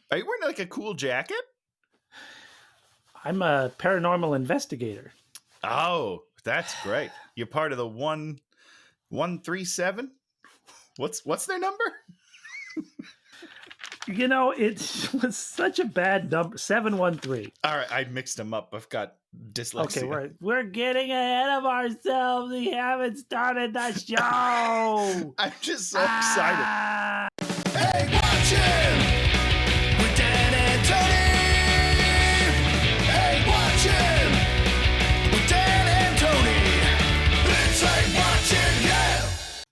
Are you wearing like a cool jacket? I'm a paranormal investigator. Oh, that's great. You're part of the 137? What's their number? You know, it was such a bad number. 713. All right, I mixed them up. I've got dyslexia. Okay, we're getting ahead of ourselves. We haven't started the show. I'm just so excited. Hey, watch him with Dan and Tony. Hey, watch him with Dan and Tony. It's Hey Watching, yeah.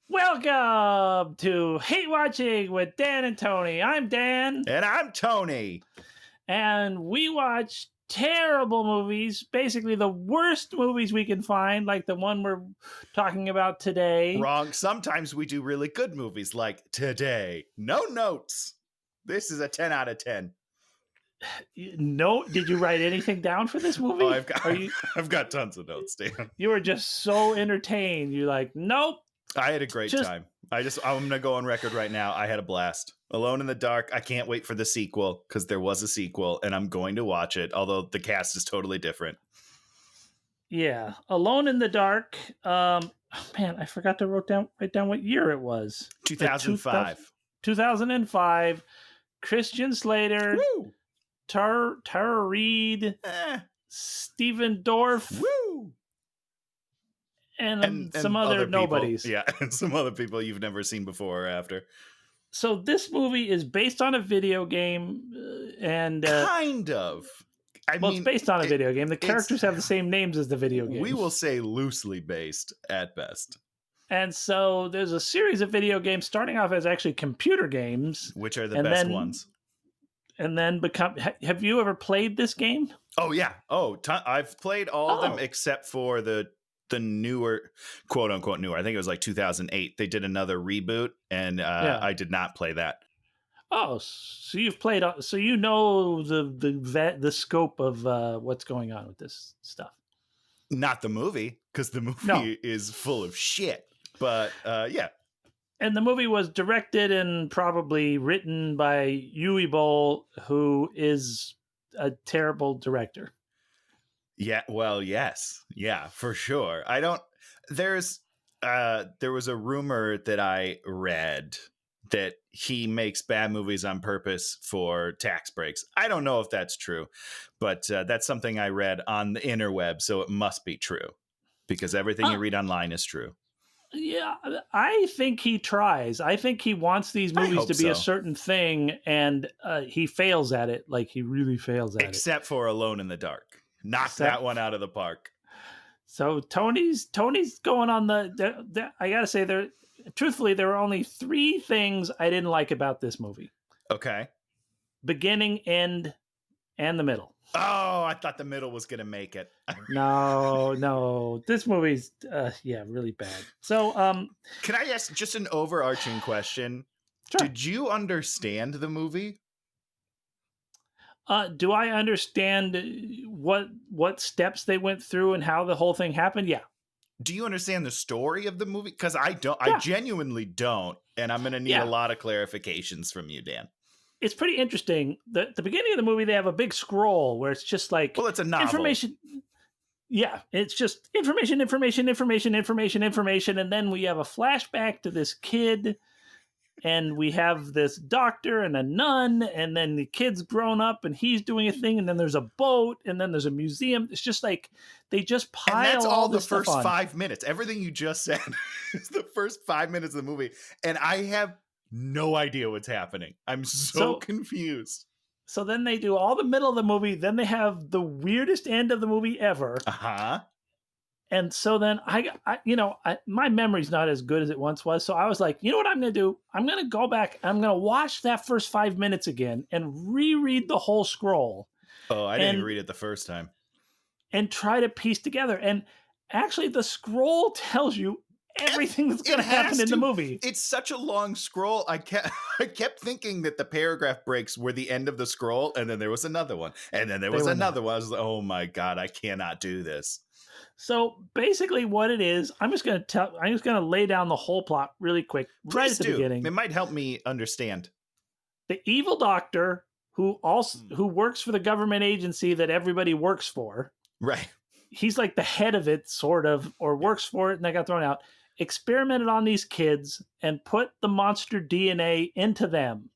Welcome to Hate Watching with Dan and Tony. I'm Dan. And I'm Tony. And we watch terrible movies, basically the worst movies we can find, like the one we're talking about today. Wrong. Sometimes we do really good movies like today. No notes. This is a 10 out of 10. No, did you write anything down for this movie? Oh, I've got tons of notes, Dan. You were just so entertained. You're like, nope. I had a great time. I'm going to go on record right now. I had a blast. Alone in the Dark. I can't wait for the sequel because there was a sequel and I'm going to watch it, although the cast is totally different. Yeah. Alone in the Dark. Man, I forgot to write down what year it was. 2005. 2005. Christian Slater. Woo! Tara Reid. Stephen Dorff. Woo! And some other nobodies. People. Yeah, and some other people you've never seen before or after. So this movie is based on a video game, and kind of. It's based on a video game. The characters have the same names as the video game. We will say loosely based at best. And so there's a series of video games starting off as actually computer games, which are the best ones. And then become. Have you ever played this game? Oh yeah. I've played all of them except for the newer, quote unquote newer. I think it was like 2008. They did another reboot, and I did not play that. Oh, so you've played. So you know the scope of what's going on with this stuff. Not the movie, because the movie is full of shit. But yeah. And the movie was directed and probably written by Uwe Boll, who is a terrible director. Yeah, well, yes. Yeah, for sure. There was a rumor that I read that he makes bad movies on purpose for tax breaks. I don't know if that's true, but that's something I read on the interweb, so it must be true because everything you read online is true. Yeah, I think he tries. I think he wants these movies to be a certain thing, and he fails at it. Like, he really fails at it. Except for Alone in the Dark. Knock that one out of the park. So Tony's going on the I gotta say, truthfully, there were only 3 things I didn't like about this movie. Okay. Beginning, end, and the middle. Oh, I thought the middle was gonna make it. No. This movie's really bad. So can I ask just an overarching question? Sure. Did you understand the movie? Do I understand what steps they went through and how the whole thing happened? Yeah. Do you understand the story of the movie? Because I don't. Yeah. I genuinely don't, and I'm going to need a lot of clarifications from you, Dan. It's pretty interesting. The beginning of the movie, they have a big scroll where it's just like, well, it's a novel. Information. Yeah, it's just information, and then we have a flashback to this kid. And we have this doctor and a nun, and then the kid's grown up and he's doing a thing, and then there's a boat, and then there's a museum. It's just like they just pile and that's all the first 5 minutes. Everything you just said is the first 5 minutes of the movie, and I have no idea what's happening. I'm so confused. So then they do all the middle of the movie, then they have the weirdest end of the movie ever. Uh-huh. And so then my memory's not as good as it once was. So I was like, you know what I'm going to do? I'm going to go back. I'm going to watch that first 5 minutes again and reread the whole scroll. Oh, I didn't read it the first time. And try to piece together. And actually the scroll tells you everything that's going to happen in the movie. It's such a long scroll. I kept thinking that the paragraph breaks were the end of the scroll. And then there was another one. And then there was another one. I was like, oh my God, I cannot do this. So basically what it is, I'm just going to lay down the whole plot really quick. Please right at the beginning. It might help me understand. The evil doctor who works for the government agency that everybody works for. Right. He's like the head of it, sort of, or works for it, and they got thrown out. Experimented on these kids and put the monster DNA into them.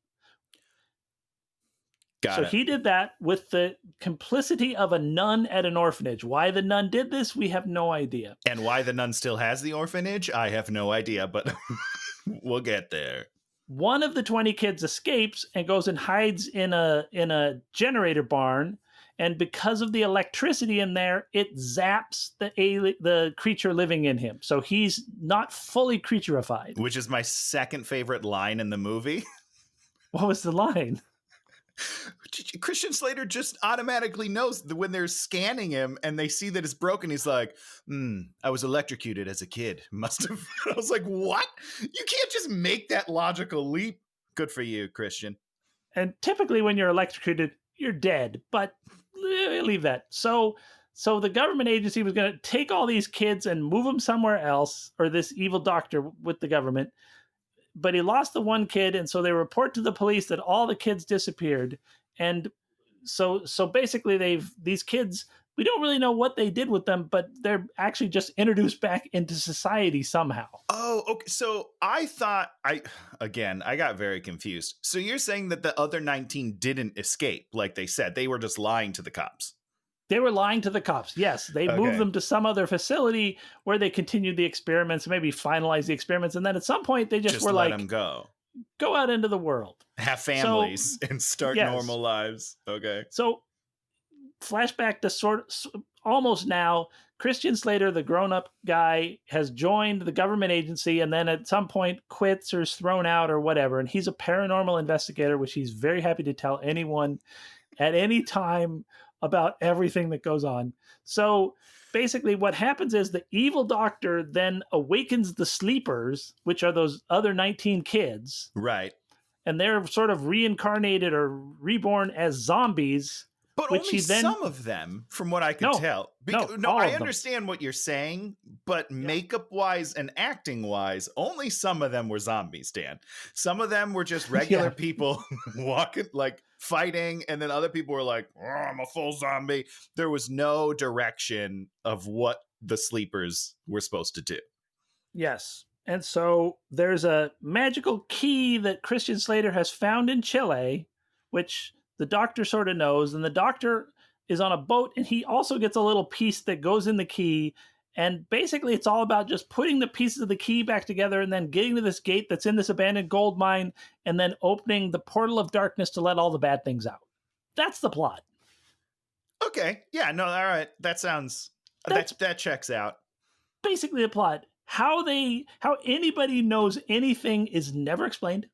So he did that with the complicity of a nun at an orphanage. Why the nun did this, we have no idea. And why the nun still has the orphanage, I have no idea, but we'll get there. One of the 20 kids escapes and goes and hides in a generator barn. And because of the electricity in there, it zaps the creature living in him. So he's not fully creaturified. Which is my second favorite line in the movie. What was the line? Christian Slater just automatically knows that when they're scanning him and they see that it's broken, he's like, I was electrocuted as a kid. Must have. I was like, what? You can't just make that logical leap. Good for you, Christian. And typically when you're electrocuted, you're dead. But leave that. So the government agency was going to take all these kids and move them somewhere else, or this evil doctor with the government. But he lost the one kid, and so they report to the police that all the kids disappeared. And so basically these kids, we don't really know what they did with them, but they're actually just introduced back into society somehow. Oh, okay. So I thought I got very confused. So you're saying that the other 19 didn't escape, like they said. They were just lying to the cops. They were lying to the cops. Yes, they moved them to some other facility where they continued the experiments, maybe finalized the experiments, and then at some point they just were let like, them go out into the world, have families, and start normal lives. Okay. So flashback to almost now, Christian Slater, the grown-up guy, has joined the government agency and then at some point quits or is thrown out or whatever, and he's a paranormal investigator, which he's very happy to tell anyone at any time about everything that goes on. So basically what happens is the evil doctor then awakens the sleepers, which are those other 19 kids. Right. And they're sort of reincarnated or reborn as zombies. But only some of them, from what I could tell. I understand what you're saying, but makeup-wise and acting-wise, only some of them were zombies, Dan. Some of them were just regular people walking, like, fighting, and then other people were like, I'm a full zombie. There was no direction of what the sleepers were supposed to do. Yes. And so there's a magical key that Christian Slater has found in Chile, which the doctor sort of knows, and the doctor is on a boat, and he also gets a little piece that goes in the key. And basically, it's all about just putting the pieces of the key back together and then getting to this gate that's in this abandoned gold mine and then opening the portal of darkness to let all the bad things out. That's the plot. Okay. Yeah, no, all right. That sounds... That checks out. Basically the plot. How anybody knows anything is never explained.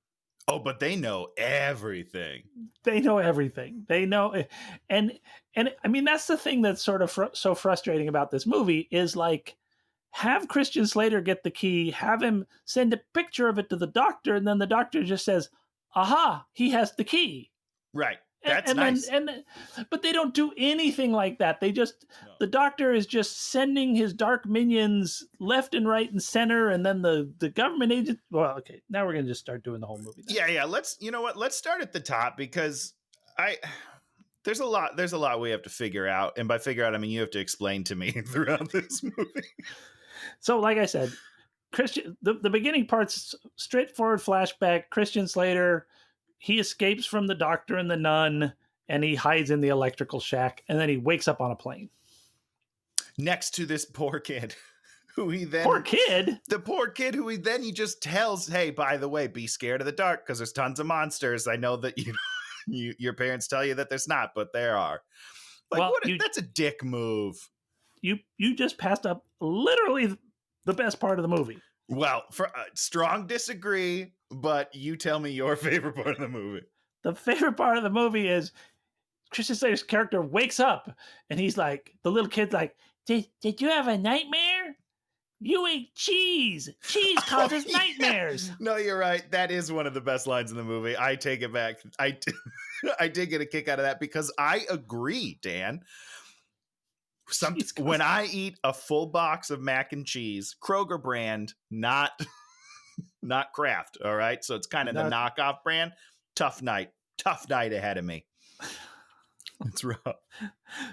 Oh, but they know everything. They know everything. They know, and I mean that's the thing that's sort of so frustrating about this movie is like, have Christian Slater get the key, have him send a picture of it to the doctor, and then the doctor just says, "Aha, he has the key." Right. That's nice. But they don't do anything like that. They just the doctor is just sending his dark minions left and right and center, and then the government agent. Well, okay, now we're gonna just start doing the whole movie. Then. Yeah. Let's start at the top because there's a lot we have to figure out, and by figure out I mean you have to explain to me throughout this movie. So, like I said, the beginning part's straightforward flashback. Christian Slater. He escapes from the doctor and the nun, and he hides in the electrical shack, and then he wakes up on a plane. Next to this poor kid, who he then... Poor kid? The poor kid who he just tells, hey, by the way, be scared of the dark, because there's tons of monsters. I know that your parents tell you that there's not, but there are. Like, well, that's a dick move. You just passed up literally the best part of the movie. Well, for strong disagree, but you tell me your favorite part of the movie. The favorite part of the movie is Christian Slater's character wakes up and he's like, the little kid's like, did you have a nightmare? You ate cheese. Cheese causes nightmares. No, you're right. That is one of the best lines in the movie. I take it back. I did get a kick out of that because I agree, Dan. When I eat a full box of mac and cheese, Kroger brand, not Kraft, all right? So it's kind of the knockoff brand. Tough night. tough night ahead of me. It's rough.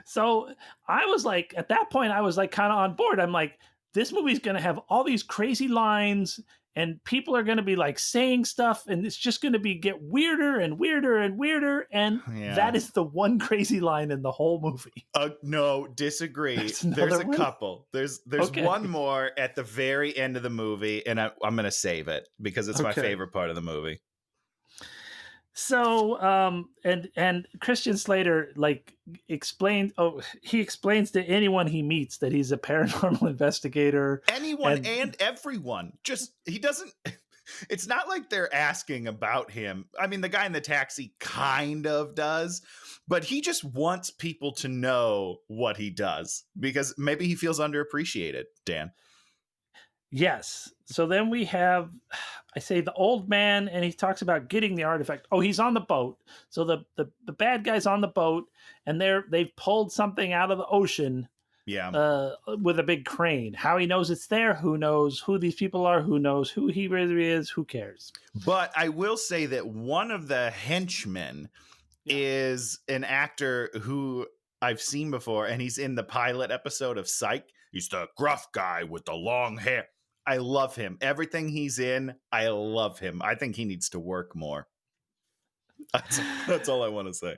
So I was like, at that point, I was like kind of on board. I'm like, this movie's going to have all these crazy lines and people are going to be like saying stuff and it's just going to be get weirder and weirder and weirder. And that is the one crazy line in the whole movie. No, disagree. There's a couple. There's one more at the very end of the movie, and I'm going to save it because it's my favorite part of the movie. So, and Christian Slater explains to anyone he meets that he's a paranormal investigator. Anyone and everyone. Just, he doesn't, it's not like they're asking about him. I mean, the guy in the taxi kind of does, but he just wants people to know what he does because maybe he feels underappreciated, Dan. Yes. So then we have, I say, the old man, and he talks about getting the artifact. Oh, he's on the boat. So the bad guy's on the boat, and they've pulled something out of the ocean. Yeah. With a big crane. How he knows it's there? Who knows? Who these people are? Who knows who he really is? Who cares? But I will say that one of the henchmen is an actor who I've seen before, and he's in the pilot episode of Psych. He's the gruff guy with the long hair. I love him. Everything he's in, I love him. I think he needs to work more. That's all I want to say.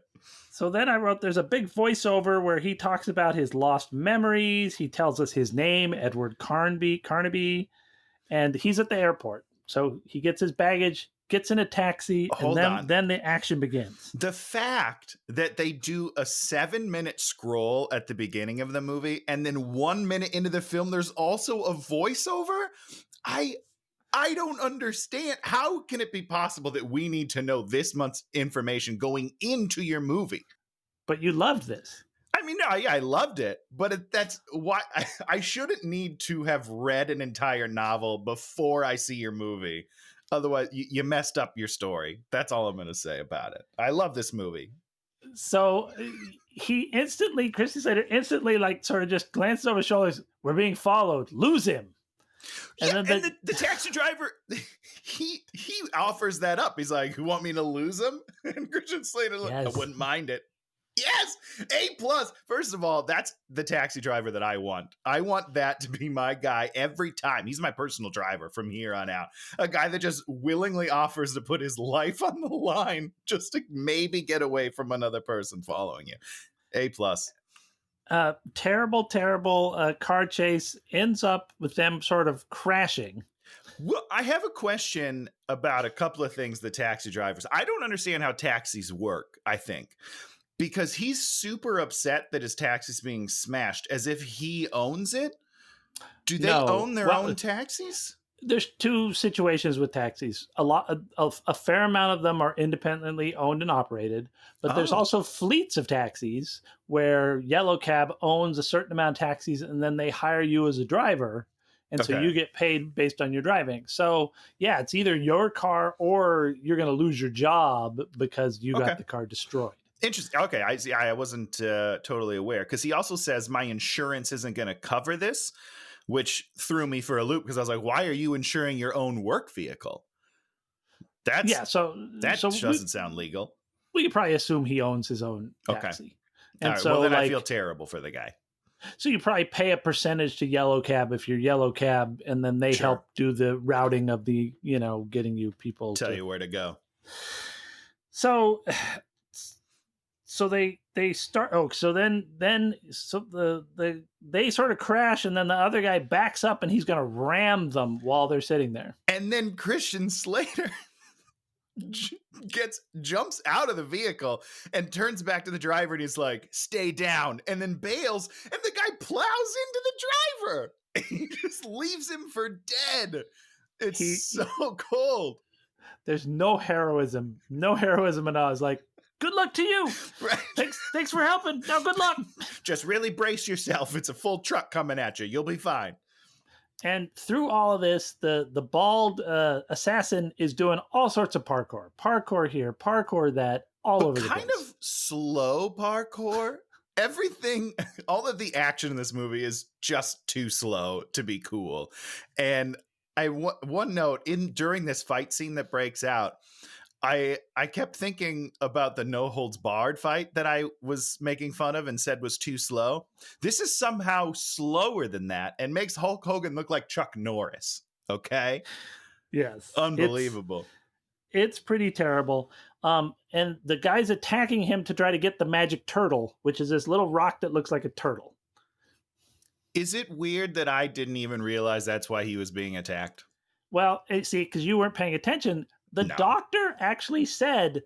So then I wrote, there's a big voiceover where he talks about his lost memories. He tells us his name, Edward Carnaby, and he's at the airport. So he gets his baggage, gets in a taxi, and then the action begins. The fact that they do a 7-minute scroll at the beginning of the movie, and then 1 minute into the film, there's also a voiceover. I don't understand. How can it be possible that we need to know this much information going into your movie? But you loved this. I mean, no, yeah, I loved it, but that's why I shouldn't need to have read an entire novel before I see your movie. Otherwise, you messed up your story. That's all I'm going to say about it. I love this movie. So Christian Slater instantly sort of just glances over his shoulders. We're being followed. Lose him. And then the taxi driver, he offers that up. He's like, "You want me to lose him?" And Christian Slater, I wouldn't mind it. Yes, A+. First of all, that's the taxi driver that I want. I want that to be my guy every time. He's my personal driver from here on out. A guy that just willingly offers to put his life on the line just to maybe get away from another person following you. A+. Terrible car chase ends up with them sort of crashing. Well, I have a question about a couple of things. The taxi drivers, I don't understand how taxis work, I think, because he's super upset that his taxi's being smashed as if he owns it. Do they own their own taxis? There's two situations with taxis. A fair amount of them are independently owned and operated, but there's also fleets of taxis where Yellow Cab owns a certain amount of taxis and then they hire you as a driver. And so you get paid based on your driving. So yeah, it's either your car or you're going to lose your job because you got the car destroyed. Interesting. Okay, I see. I wasn't totally aware because he also says my insurance isn't going to cover this, which threw me for a loop because I was like, why are you insuring your own work vehicle? That doesn't sound legal. We could probably assume he owns his own taxi. Okay. And so then I feel terrible for the guy. So you probably pay a percentage to Yellow Cab if you're Yellow Cab, and then they help do the routing of the, getting you people. Tell you where to go. So they start. They sort of crash, and then the other guy backs up, and he's going to ram them while they're sitting there. And then Christian Slater jumps out of the vehicle and turns back to the driver, and he's like, "Stay down," and then bails, and the guy plows into the driver. He just leaves him for dead. It's so cold. There's no heroism at all. It's like, good luck to you. Right. Thanks for helping. Now, good luck. Just really brace yourself. It's a full truck coming at you. You'll be fine. And through all of this, the bald assassin is doing all sorts of parkour. Parkour here, parkour that, all over the place. Kind of slow parkour. Everything, all of the action in this movie is just too slow to be cool. And one note, during this fight scene that breaks out, I kept thinking about the no holds barred fight that I was making fun of and said was too slow. This is somehow slower than that and makes Hulk Hogan look like Chuck Norris. Okay, Yes. unbelievable. It's pretty terrible. And the guy's attacking him to try to get the magic turtle, which is this little rock that looks like a turtle. Is it weird that I didn't even realize that's why he was being attacked? Well, see, because you weren't paying attention, the No. doctor actually said,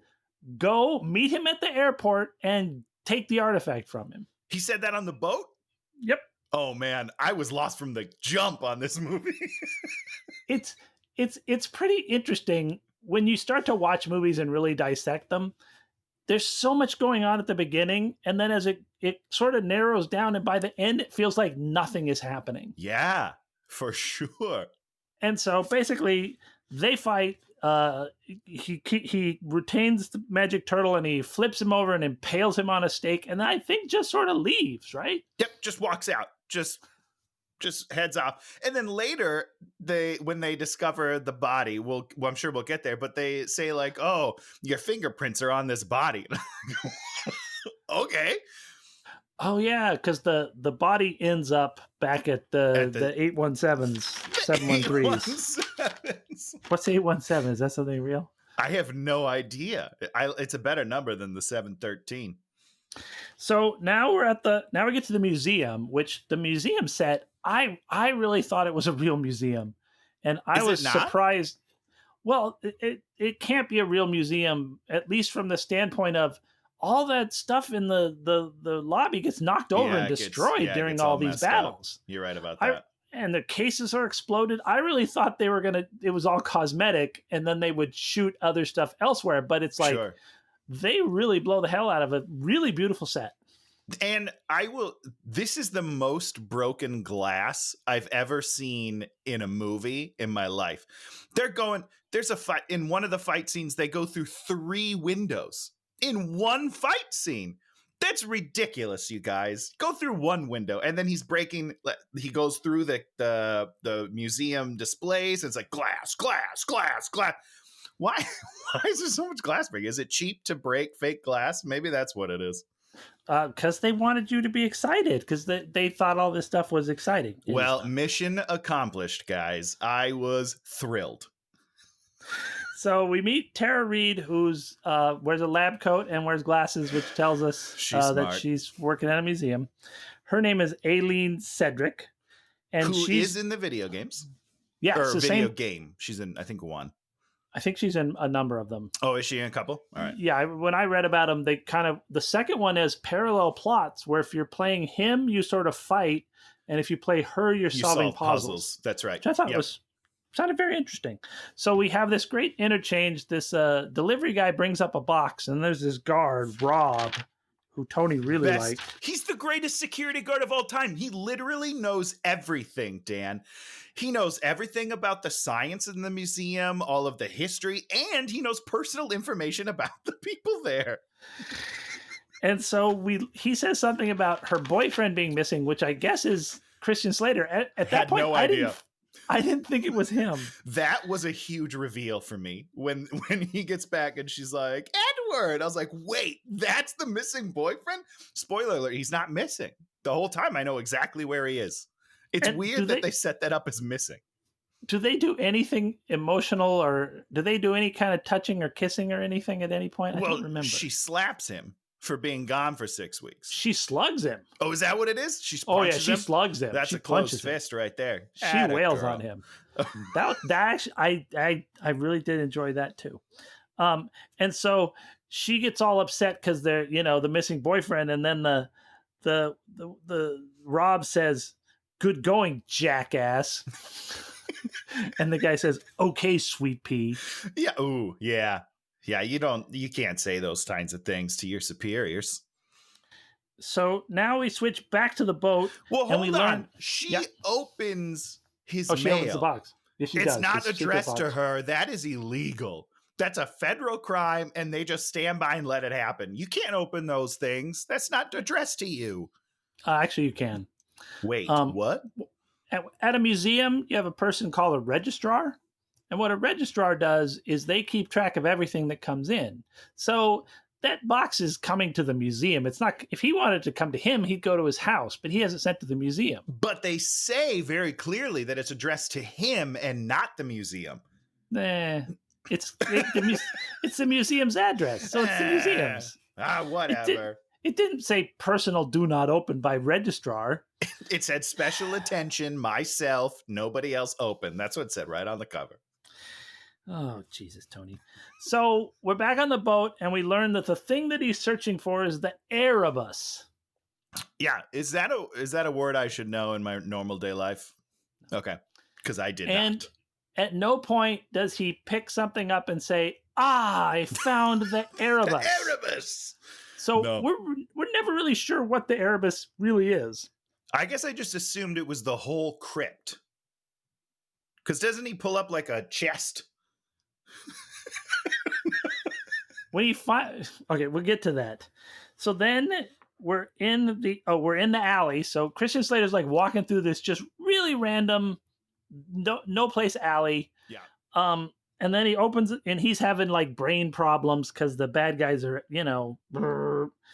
go meet him at the airport and take the artifact from him. He said that on the boat? Yep. Oh man, I was lost from the jump on this movie. It's pretty interesting when you start to watch movies and really dissect them. There's so much going on at the beginning, and then as it sort of narrows down, and by the end, it feels like nothing is happening. Yeah, for sure. And so basically, they fight. He retains the magic turtle and he flips him over and impales him on a stake, and I think just sort of leaves, right? Yep, just walks out. Just heads off. And then later, when they discover the body, well, I'm sure we'll get there, but they say like, "Oh, your fingerprints are on this body." Okay. Oh yeah, because the body ends up back at the 817s, 713s. 817s. What's 817? Is that something real? I have no idea. It's a better number than the 713. So now we get to the museum, which the museum set, I really thought it was a real museum, and I was surprised. Well, it can't be a real museum, at least from the standpoint of all that stuff in the lobby gets knocked over and destroyed during all these battles. You're right about that. And the cases are exploded. I really thought it was all cosmetic, and then they would shoot other stuff elsewhere. But it's like, they really blow the hell out of a really beautiful set. And this is the most broken glass I've ever seen in a movie in my life. There's a fight in one of the fight scenes. They go through 3 windows in one fight scene. That's ridiculous, you guys. Go through one window, and then he goes through the museum displays, and it's like glass. Why is there so much glass breaking? Is it cheap to break fake glass? Maybe that's what it is. Because they wanted you to be excited, because they thought all this stuff was exciting. Well, mission accomplished, guys. I was thrilled. So we meet Tara Reid, who's wears a lab coat and wears glasses, which tells us that she's working at a museum. Her name is Aileen Cedric, and she's in the video games. Yeah, or video game. She's in, I think, one. I think she's in a number of them. Oh, is she in a couple? All right. Yeah, when I read about them, the second one is parallel plots, where if you're playing him, you sort of fight, and if you play her, you're solving puzzles. That's right. Which I thought sounded very interesting. So we have this great interchange. This delivery guy brings up a box, and there's this guard, Rob, who Tony really liked. He's the greatest security guard of all time. He literally knows everything, Dan. He knows everything about the science in the museum, all of the history, and he knows personal information about the people there. And so he says something about her boyfriend being missing, which I guess is Christian Slater. At that point, no idea. I didn't think it was him. That was a huge reveal for me when he gets back and she's like, Edward. I was like, wait, that's the missing boyfriend? Spoiler alert, he's not missing. The whole time I know exactly where he is. It's weird that they set that up as missing. Do they do anything emotional, or do they do any kind of touching or kissing or anything at any point? I don't remember. She slaps him for being gone for 6 weeks. She slugs him. Oh, is that what it is? She slugs him. That's a closed fist right there. She wails on him. that actually, I really did enjoy that too. And so she gets all upset because they're, the missing boyfriend, and then the Rob says, "Good going, jackass." And the guy says, "Okay, sweet pea." Yeah. Ooh, yeah. Yeah, you can't say those kinds of things to your superiors. So now we switch back to the boat. Well, hold on. She opens his mail. She opens the box. Yes, she does. It's not addressed to her. That is illegal. That's a federal crime, and they just stand by and let it happen. You can't open those things. That's not addressed to you. Actually, you can. Wait, what? At a museum, you have a person called a registrar. And what a registrar does is they keep track of everything that comes in. So that box is coming to the museum. It's not, if he wanted to come to him, he'd go to his house, but he has it sent to the museum. But they say very clearly that it's addressed to him and not the museum. It's the museum's address, so it's the museum's. Whatever. It didn't say personal do not open by registrar. It said special attention, myself, nobody else open. That's what it said right on the cover. Oh, Jesus, Tony. So we're back on the boat, and we learn that the thing that he's searching for is the Erebus. Yeah, is that a word I should know in my normal day life? Okay, because I did not. At no point does he pick something up and say, I found the Erebus. The Erebus! So we're never really sure what the Erebus really is. I guess I just assumed it was the whole crypt. Because doesn't he pull up like a chest? Okay, we'll get to that. So then we're in the alley. So Christian Slater's like walking through this just really random, no place alley. Yeah. And then he opens it, and he's having like brain problems because the bad guys are,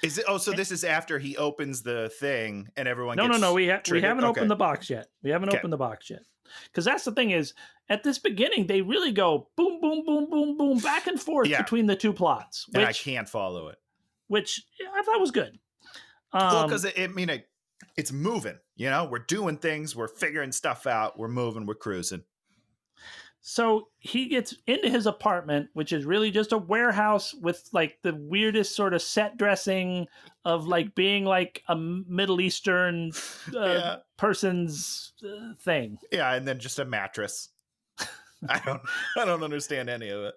Is it? Oh, so this is after he opens the thing and everyone. No. We haven't Okay. opened the box yet. We haven't opened the box yet. Because that's the thing is, at this beginning, they really go boom, boom, boom, boom, boom, back and forth between the two plots. And I can't follow it. Which I thought was good. Well, because it's moving. We're doing things. We're figuring stuff out. We're moving. We're cruising. So he gets into his apartment, which is really just a warehouse with like the weirdest sort of set dressing of like being like a Middle Eastern person's thing. Yeah, and then just a mattress. I don't understand any of it.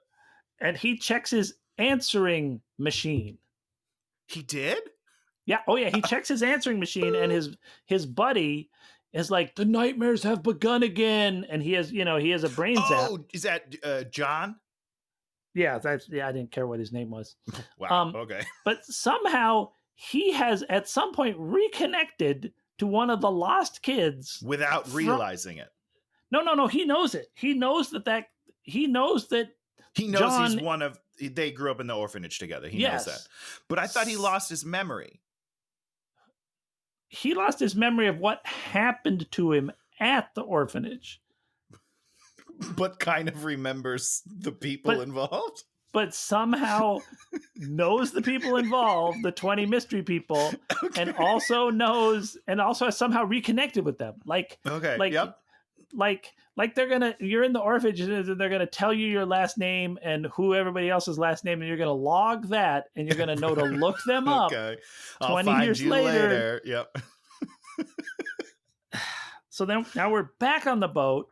And he checks his answering machine. He did? Yeah. Oh yeah. He checks his answering machine, and his buddy is like, the nightmares have begun again, and he has a brain zap. Oh, is that John? Yeah, I didn't care what his name was. Wow. Okay. But somehow he has at some point reconnected to one of the lost kids without realizing it. No. He knows it. He knows that John, he's one of. They grew up in the orphanage together. He knows that. But I thought he lost his memory. He lost his memory of what happened to him at the orphanage. But kind of remembers the people involved. But somehow knows the people involved, the 20 mystery people, and also has somehow reconnected with them. Like they're you're in the orphanage and they're gonna tell you your last name and who everybody else's last name, and you're gonna log that, and you're gonna know to look them up. Okay. 20 years later. Yep. So then now we're back on the boat,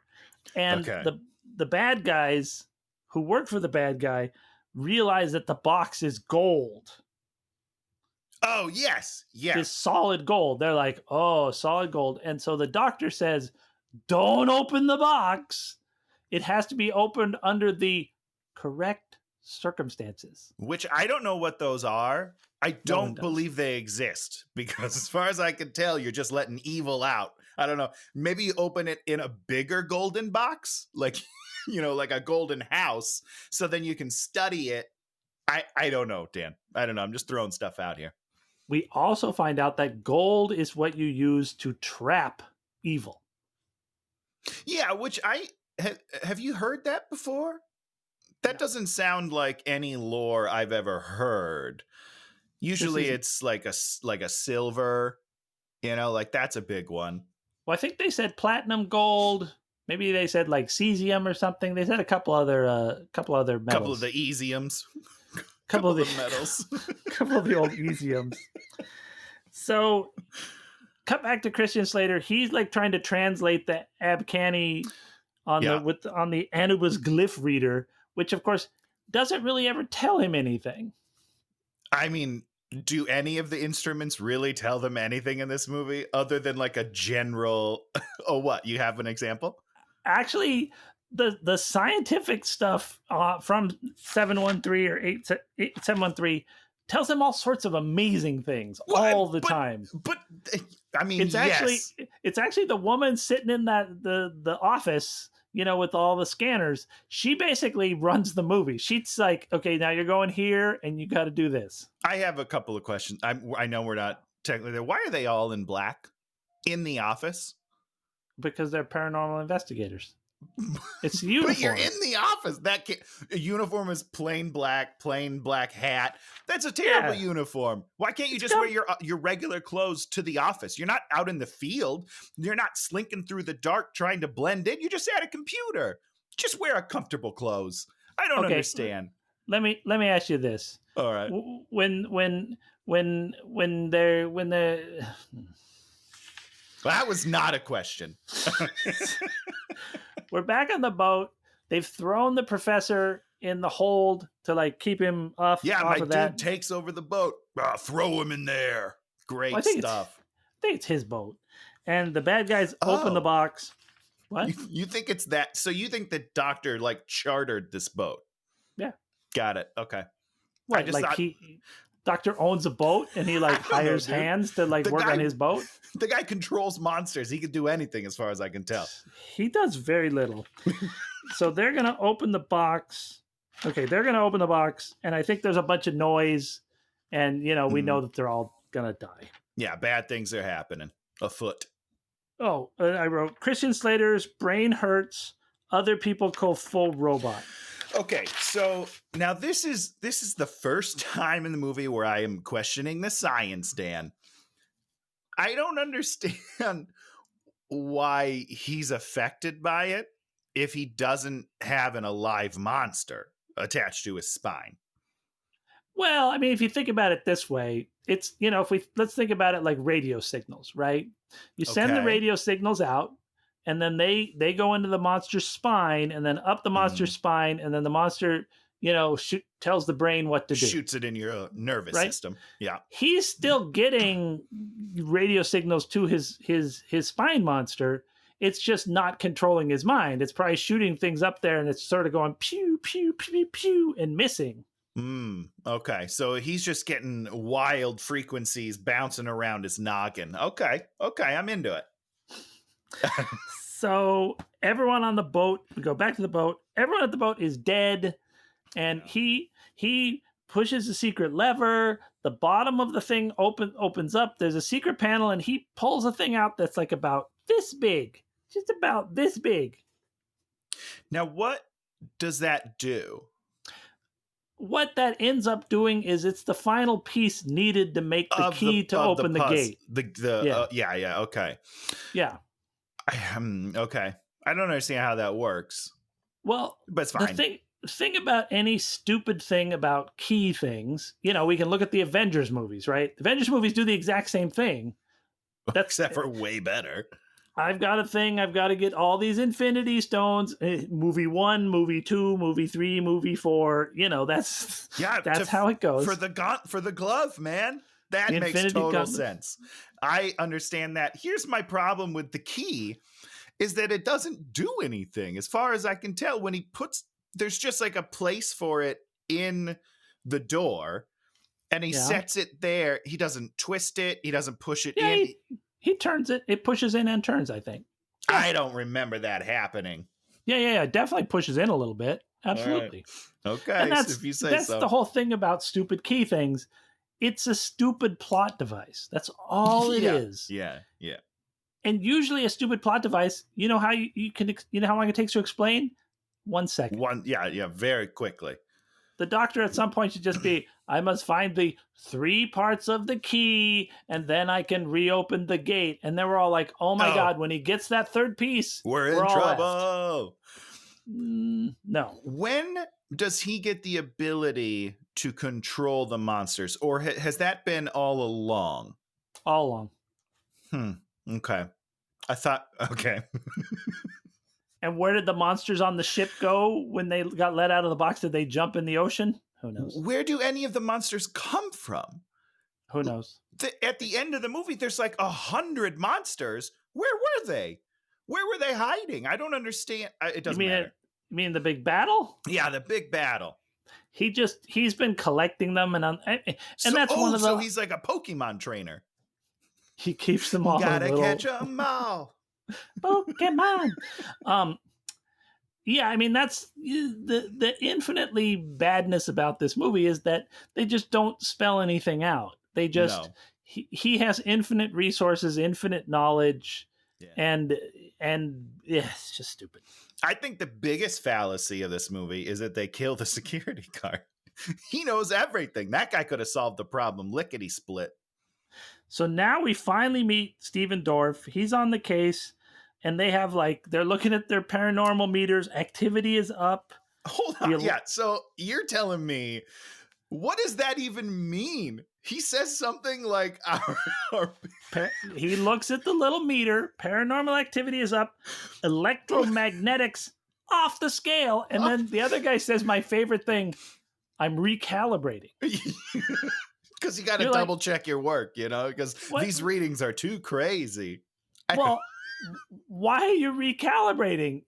and the bad guys who work for the bad guy realize that the box is gold. Oh, yes. Yes. It's solid gold. They're like, oh, solid gold. And so the doctor says, don't open the box. It has to be opened under the correct circumstances. Which I don't know what those are. I don't believe they exist, because as far as I can tell, you're just letting evil out. I don't know. Maybe you open it in a bigger golden box, like, like a golden house, so then you can study it. I don't know, Dan. I don't know. I'm just throwing stuff out here. We also find out that gold is what you use to trap evil. Yeah, which have you heard that before? That doesn't sound like any lore I've ever heard. Usually it's like a silver, like that's a big one. Well, I think they said platinum, gold. Maybe they said like cesium or something. They said a couple other metals. Couple of the easiums. Couple of the metals. Couple of the old easiums. So, cut back to Christian Slater. He's like trying to translate the Abkhani on the Anubis glyph reader, which of course doesn't really ever tell him anything. I mean, do any of the instruments really tell them anything in this movie other than like a general? Oh, what? You have an example? Actually, the scientific stuff from 713 or 713 tells him all sorts of amazing things all the time. But I mean, it's actually the woman sitting in the office with all the scanners. She basically runs the movie. She's like, okay, now you're going here and you got to do this. I have a couple of questions. I know we're not technically there. Why are they all in black in the office? Because they're paranormal investigators. It's the uniform. But you're in the office. A uniform is plain black hat. That's a terrible uniform. Why can't you just wear your regular clothes to the office? You're not out in the field. You're not slinking through the dark trying to blend in. You're just at a computer. Just wear a comfortable clothes. I don't understand. Let me ask you this. All right. When they're That was not a question. We're back on the boat. They've thrown the professor in the hold to like keep him off. Yeah, off my of that. dude takes over the boat. Throw him in there. Great stuff. I think it's his boat. And the bad guys open the box. What? You think it's that? So you think the doctor like chartered this boat? Yeah. Got it. Okay. What? I just like Doctor owns a boat and he like hires hands to like work on his boat. The guy controls monsters. He can do anything as far as I can tell. He does very little. So they're going to open the box. Okay, they're going to open the box and I think there's a bunch of noise and we know that they're all going to die. Yeah, bad things are happening afoot. Oh, I wrote Christian Slater's brain hurts. Other people go full robot. Okay, so now this is the first time in the movie where I am questioning the science, Dan. I don't understand why he's affected by it if he doesn't have an alive monster attached to his spine. Well, I mean, if you think about it this way, it's, let's think about it like radio signals, right? You send the radio signals out, and then they go into the monster's spine and then up the monster's spine. And then the monster, tells the brain what to do. Shoots it in your nervous system. Yeah. He's still getting radio signals to his spine monster. It's just not controlling his mind. It's probably shooting things up there and it's sort of going pew, pew, pew, pew, and missing. Okay. So he's just getting wild frequencies bouncing around his noggin. Okay. I'm into it. So everyone on the boat, we go back to the boat. Everyone at the boat is dead, and he pushes a secret lever. The bottom of the thing opens up. There's a secret panel, and he pulls a thing out that's like about this big, just about this big. Now, what does that do? What that ends up doing is it's the final piece needed to make the key to open the gate. Okay. Yeah. Okay. I don't understand how that works. Well, but it's fine. The thing about any stupid thing about key things, we can look at the Avengers movies, right? The Avengers movies do the exact same thing. Except for way better. I've got a thing. I've got to get all these Infinity Stones. Movie 1, movie 2, movie 3, movie 4. That's how it goes. For the glove, man. That makes total sense. I understand that. Here's my problem with the key is that it doesn't do anything. As far as I can tell, when he there's just like a place for it in the door and he sets it there. He doesn't twist it. He doesn't push it in. He turns it. It pushes in and turns, I think. I don't remember that happening. Yeah. It definitely pushes in a little bit. Absolutely. Right. Okay. And if you say that's the whole thing about stupid key things. It's a stupid plot device. That's all it is. Yeah. And usually a stupid plot device, how you can, how long it takes to explain? 1 second. Very quickly. The doctor at some point should just be, I must find the 3 parts of the key and then I can reopen the gate. And then we're all like, oh my God, when he gets that 3rd piece, we're in trouble. No. When does he get the ability to control the monsters, or has that been all along? All along. Okay. I thought, okay. And where did the monsters on the ship go when they got let out of the box? Did they jump in the ocean? Who knows? Where do any of the monsters come from? Who knows? At the end of the movie, there's like 100 monsters. Where were they? Where were they hiding? I don't understand. It doesn't matter. You mean the big battle? Yeah, the big battle. He's been collecting them, and that's one of the. So he's like a Pokemon trainer. He keeps them all. Gotta catch them all. Pokemon. Yeah, I mean that's the infinitely badness about this movie is that they just don't spell anything out. They just No. he has infinite resources, infinite knowledge, Yeah. and yeah, it's just stupid. I think the biggest fallacy of this movie is that they kill the security guard. He knows everything. That guy could have solved the problem lickety split. So now we finally meet Steven Dorff. He's on the case, and they have they're looking at their paranormal meters. Activity is up. Hold on. Yeah. So you're telling me, what does that even mean? He says something like he looks at the little meter. Paranormal activity is up. Electromagnetics off the scale. And then the other guy says my favorite thing, I'm recalibrating. Because you got to double check your work, because these readings are too crazy. Well, why are you recalibrating?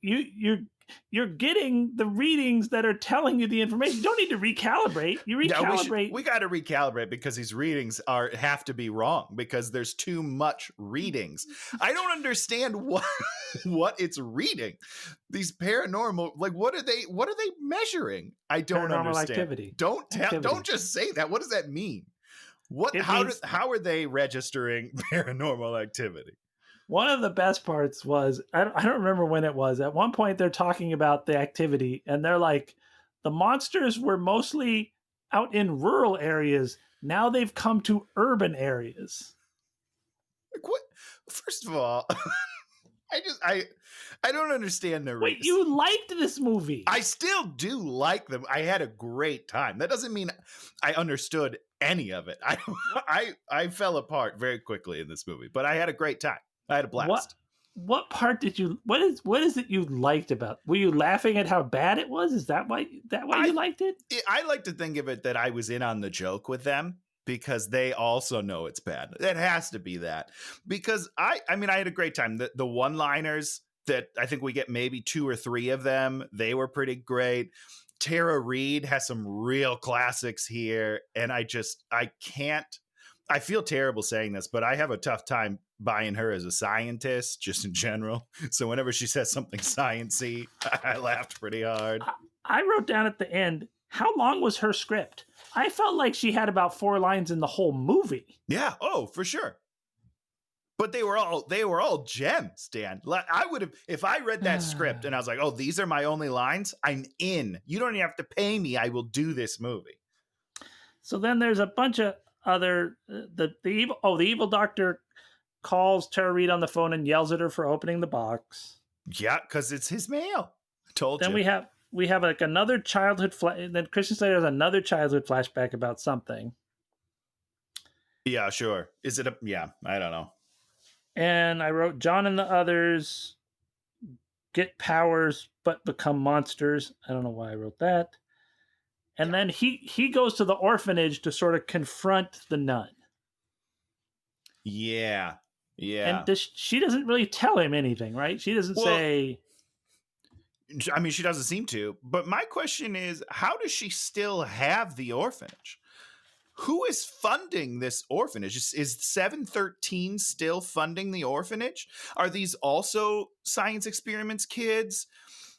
You're getting the readings that are telling you the information. You don't need to recalibrate. You recalibrate. We got to recalibrate because these readings have to be wrong because there's too much readings. I don't understand what it's reading. These paranormal, what are they measuring? I don't understand. Activity. Don't just say that. What does that mean? How are they registering paranormal activity? One of the best parts was, I don't remember when it was. At one point, they're talking about the activity, and they're like, the monsters were mostly out in rural areas. Now they've come to urban areas. What? First of all, I don't understand the reason. Wait, you liked this movie? I still do like them. I had a great time. That doesn't mean I understood any of it. I fell apart very quickly in this movie, but I had a great time. I had a blast. What part did you? What is it you liked about? Were you laughing at how bad it was? Is that why you liked it? I like to think of it that I was in on the joke with them because they also know it's bad. It has to be that because I had a great time. The one-liners that I think we get maybe 2 or 3 of them. They were pretty great. Tara Reid has some real classics here, and I can't. I feel terrible saying this, but I have a tough time buying her as a scientist, just in general. So whenever she says something sciencey, I laughed pretty hard. I wrote down at the end, how long was her script? I felt like she had about 4 lines in the whole movie. Yeah, for sure. But they were all gems, Dan. I would have, if I read that script and I was like, oh, these are my only lines, I'm in. You don't even have to pay me. I will do this movie. So then there's a bunch of other the evil doctor calls Tara Reid on the phone and yells at her for opening the box. Yeah, because it's his mail. I told you. Then we have another childhood then Christian Slater has another childhood flashback about something. Yeah, sure. Is it I don't know. And I wrote John and the others get powers but become monsters. I don't know why I wrote that. And then he goes to the orphanage to sort of confront the nun. Yeah. Yeah. And she doesn't really tell him anything, right? She doesn't say. I mean, she doesn't seem to. But my question is, how does she still have the orphanage? Who is funding this orphanage? Is 713 still funding the orphanage? Are these also science experiments kids?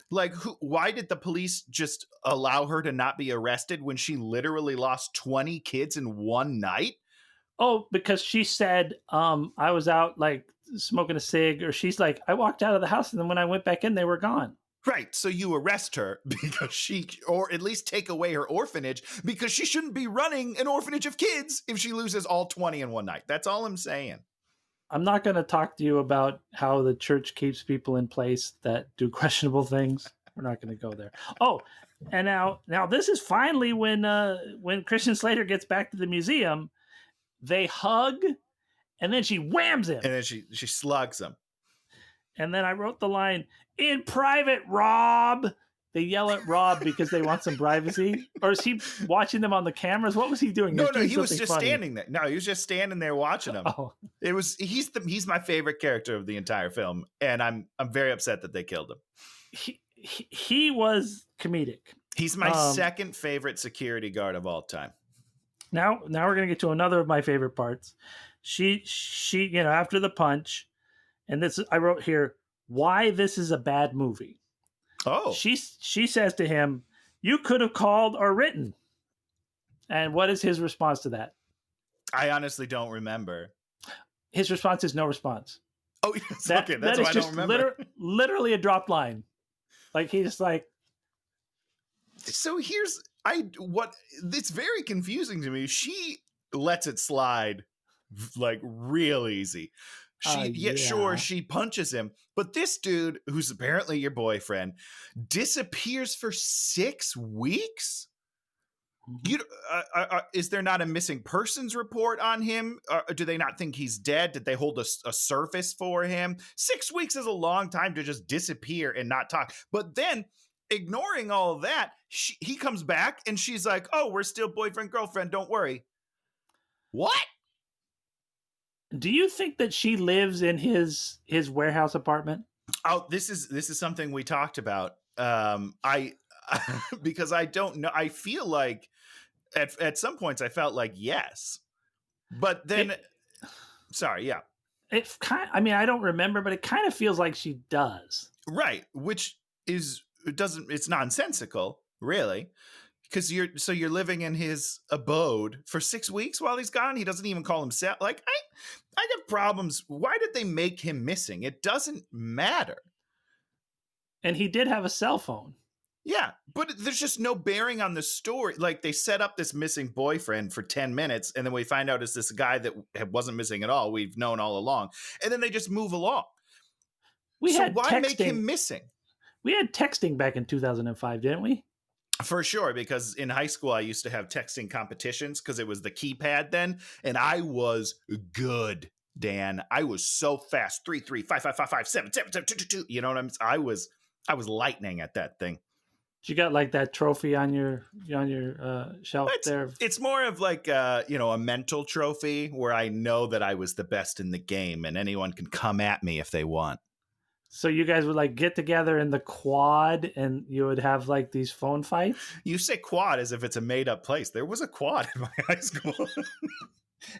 Why did the police just allow her to not be arrested when she literally lost 20 kids in one night? Oh, because she said, I was out smoking a cig, or she's like, I walked out of the house and then when I went back in, they were gone. Right. So you arrest her because or at least take away her orphanage because she shouldn't be running an orphanage of kids if she loses all 20 in one night. That's all I'm saying. I'm not going to talk to you about how the church keeps people in place that do questionable things. We're not going to go there. Oh, and now this is finally when Christian Slater gets back to the museum, they hug, and then she whams him. And then she slugs him. And then I wrote the line, "In private, Rob." They yell at Rob because they want some privacy. Or is he watching them on the cameras? What was he doing? No, he was just standing there. No, he was just standing there watching them. Oh. He's my favorite character of the entire film, and I'm very upset that they killed him. He was comedic. He's my second favorite security guard of all time. Now we're gonna get to another of my favorite parts. She after the punch, and this I wrote here why this is a bad movie. Oh, She says to him, "You could have called or written." And what is his response to that? I honestly don't remember. His response is no response. Oh, yes. That, Okay, that's why I don't remember. Literally a dropped line. Like he's just like, So here's it's very confusing to me. She lets it slide like real easy. Sure, she punches him, but this dude, who's apparently your boyfriend, disappears for 6 weeks. You is there not a missing persons report on him? Do they not think he's dead? Did they hold a service for him? 6 weeks is a long time to just disappear and not talk. But then, ignoring all of that, he comes back and she's like, "Oh, we're still boyfriend girlfriend. Don't worry." What? do you think that she lives in his warehouse apartment? Oh, this is something we talked about. I because I don't know. I feel like at some points I felt like yes, but then sorry, yeah, It kind. I mean, I don't remember, but it kind of feels like she does. right. Which is it's nonsensical, really, because you're living in his abode for 6 weeks while he's gone. He doesn't even call himself. Like I got problems. Why did they make him missing? It doesn't matter. And he did have a cell phone. Yeah, but there's just no bearing on the story. Like they set up this missing boyfriend for 10 minutes, and then we find out it's this guy that wasn't missing at all. We've known all along, and then they just move along. Why make him missing? We had texting back in 2005, didn't we? For sure, because in high school I used to have texting competitions because it was the keypad then, and I was good, Dan. I was so fast. 3-3-5-5-5-5-7-7-7-2-2-2. You know what I'm saying? I was lightning at that thing. You got like that trophy on your shelf there. It's more of like a mental trophy where I know that I was the best in the game and anyone can come at me if they want. So you guys would like get together in the quad and you would have like these phone fights? You say quad as if it's a made up place. There was a quad in my high school.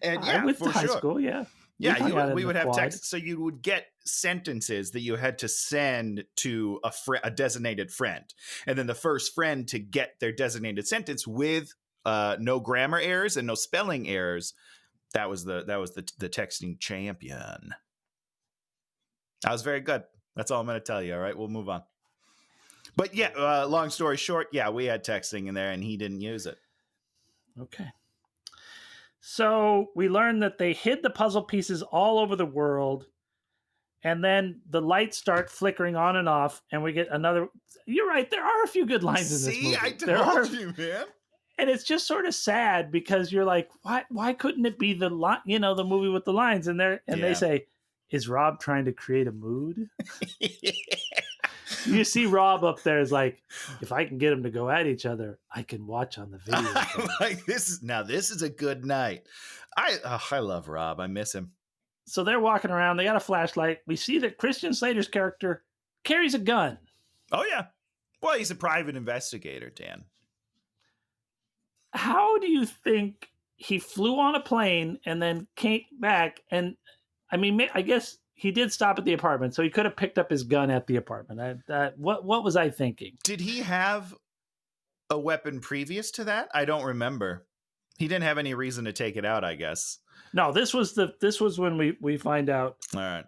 And yeah, I went to high sure. school, yeah. Yeah, we would have text. So you would get sentences that you had to send to a designated friend, and then the first friend to get their designated sentence with no grammar errors and no spelling errors. That was the texting champion. I was very good. That's all I'm going to tell you. All right, we'll move on. But yeah, long story short, yeah, we had texting in there, and he didn't use it. Okay. So we learned that they hid the puzzle pieces all over the world, and then the lights start flickering on and off, and we get another. You're right. There are a few good lines in this movie. I told you, man. And it's just sort of sad because you're like, why couldn't it be the the movie with the lines in there? And they say, "Is Rob trying to create a mood?" You see Rob up there is like, if I can get them to go at each other, I can watch on the video. Like this is a good night. I love Rob. I miss him. So they're walking around. They got a flashlight. We see that Christian Slater's character carries a gun. Oh yeah. Well, he's a private investigator, Dan. How do you think he flew on a plane and then came back? And I mean, I guess he did stop at the apartment, so he could have picked up his gun at the apartment. What was I thinking? Did he have a weapon previous to that? I don't remember. He didn't have any reason to take it out, I guess. No, this was when we find out. All right.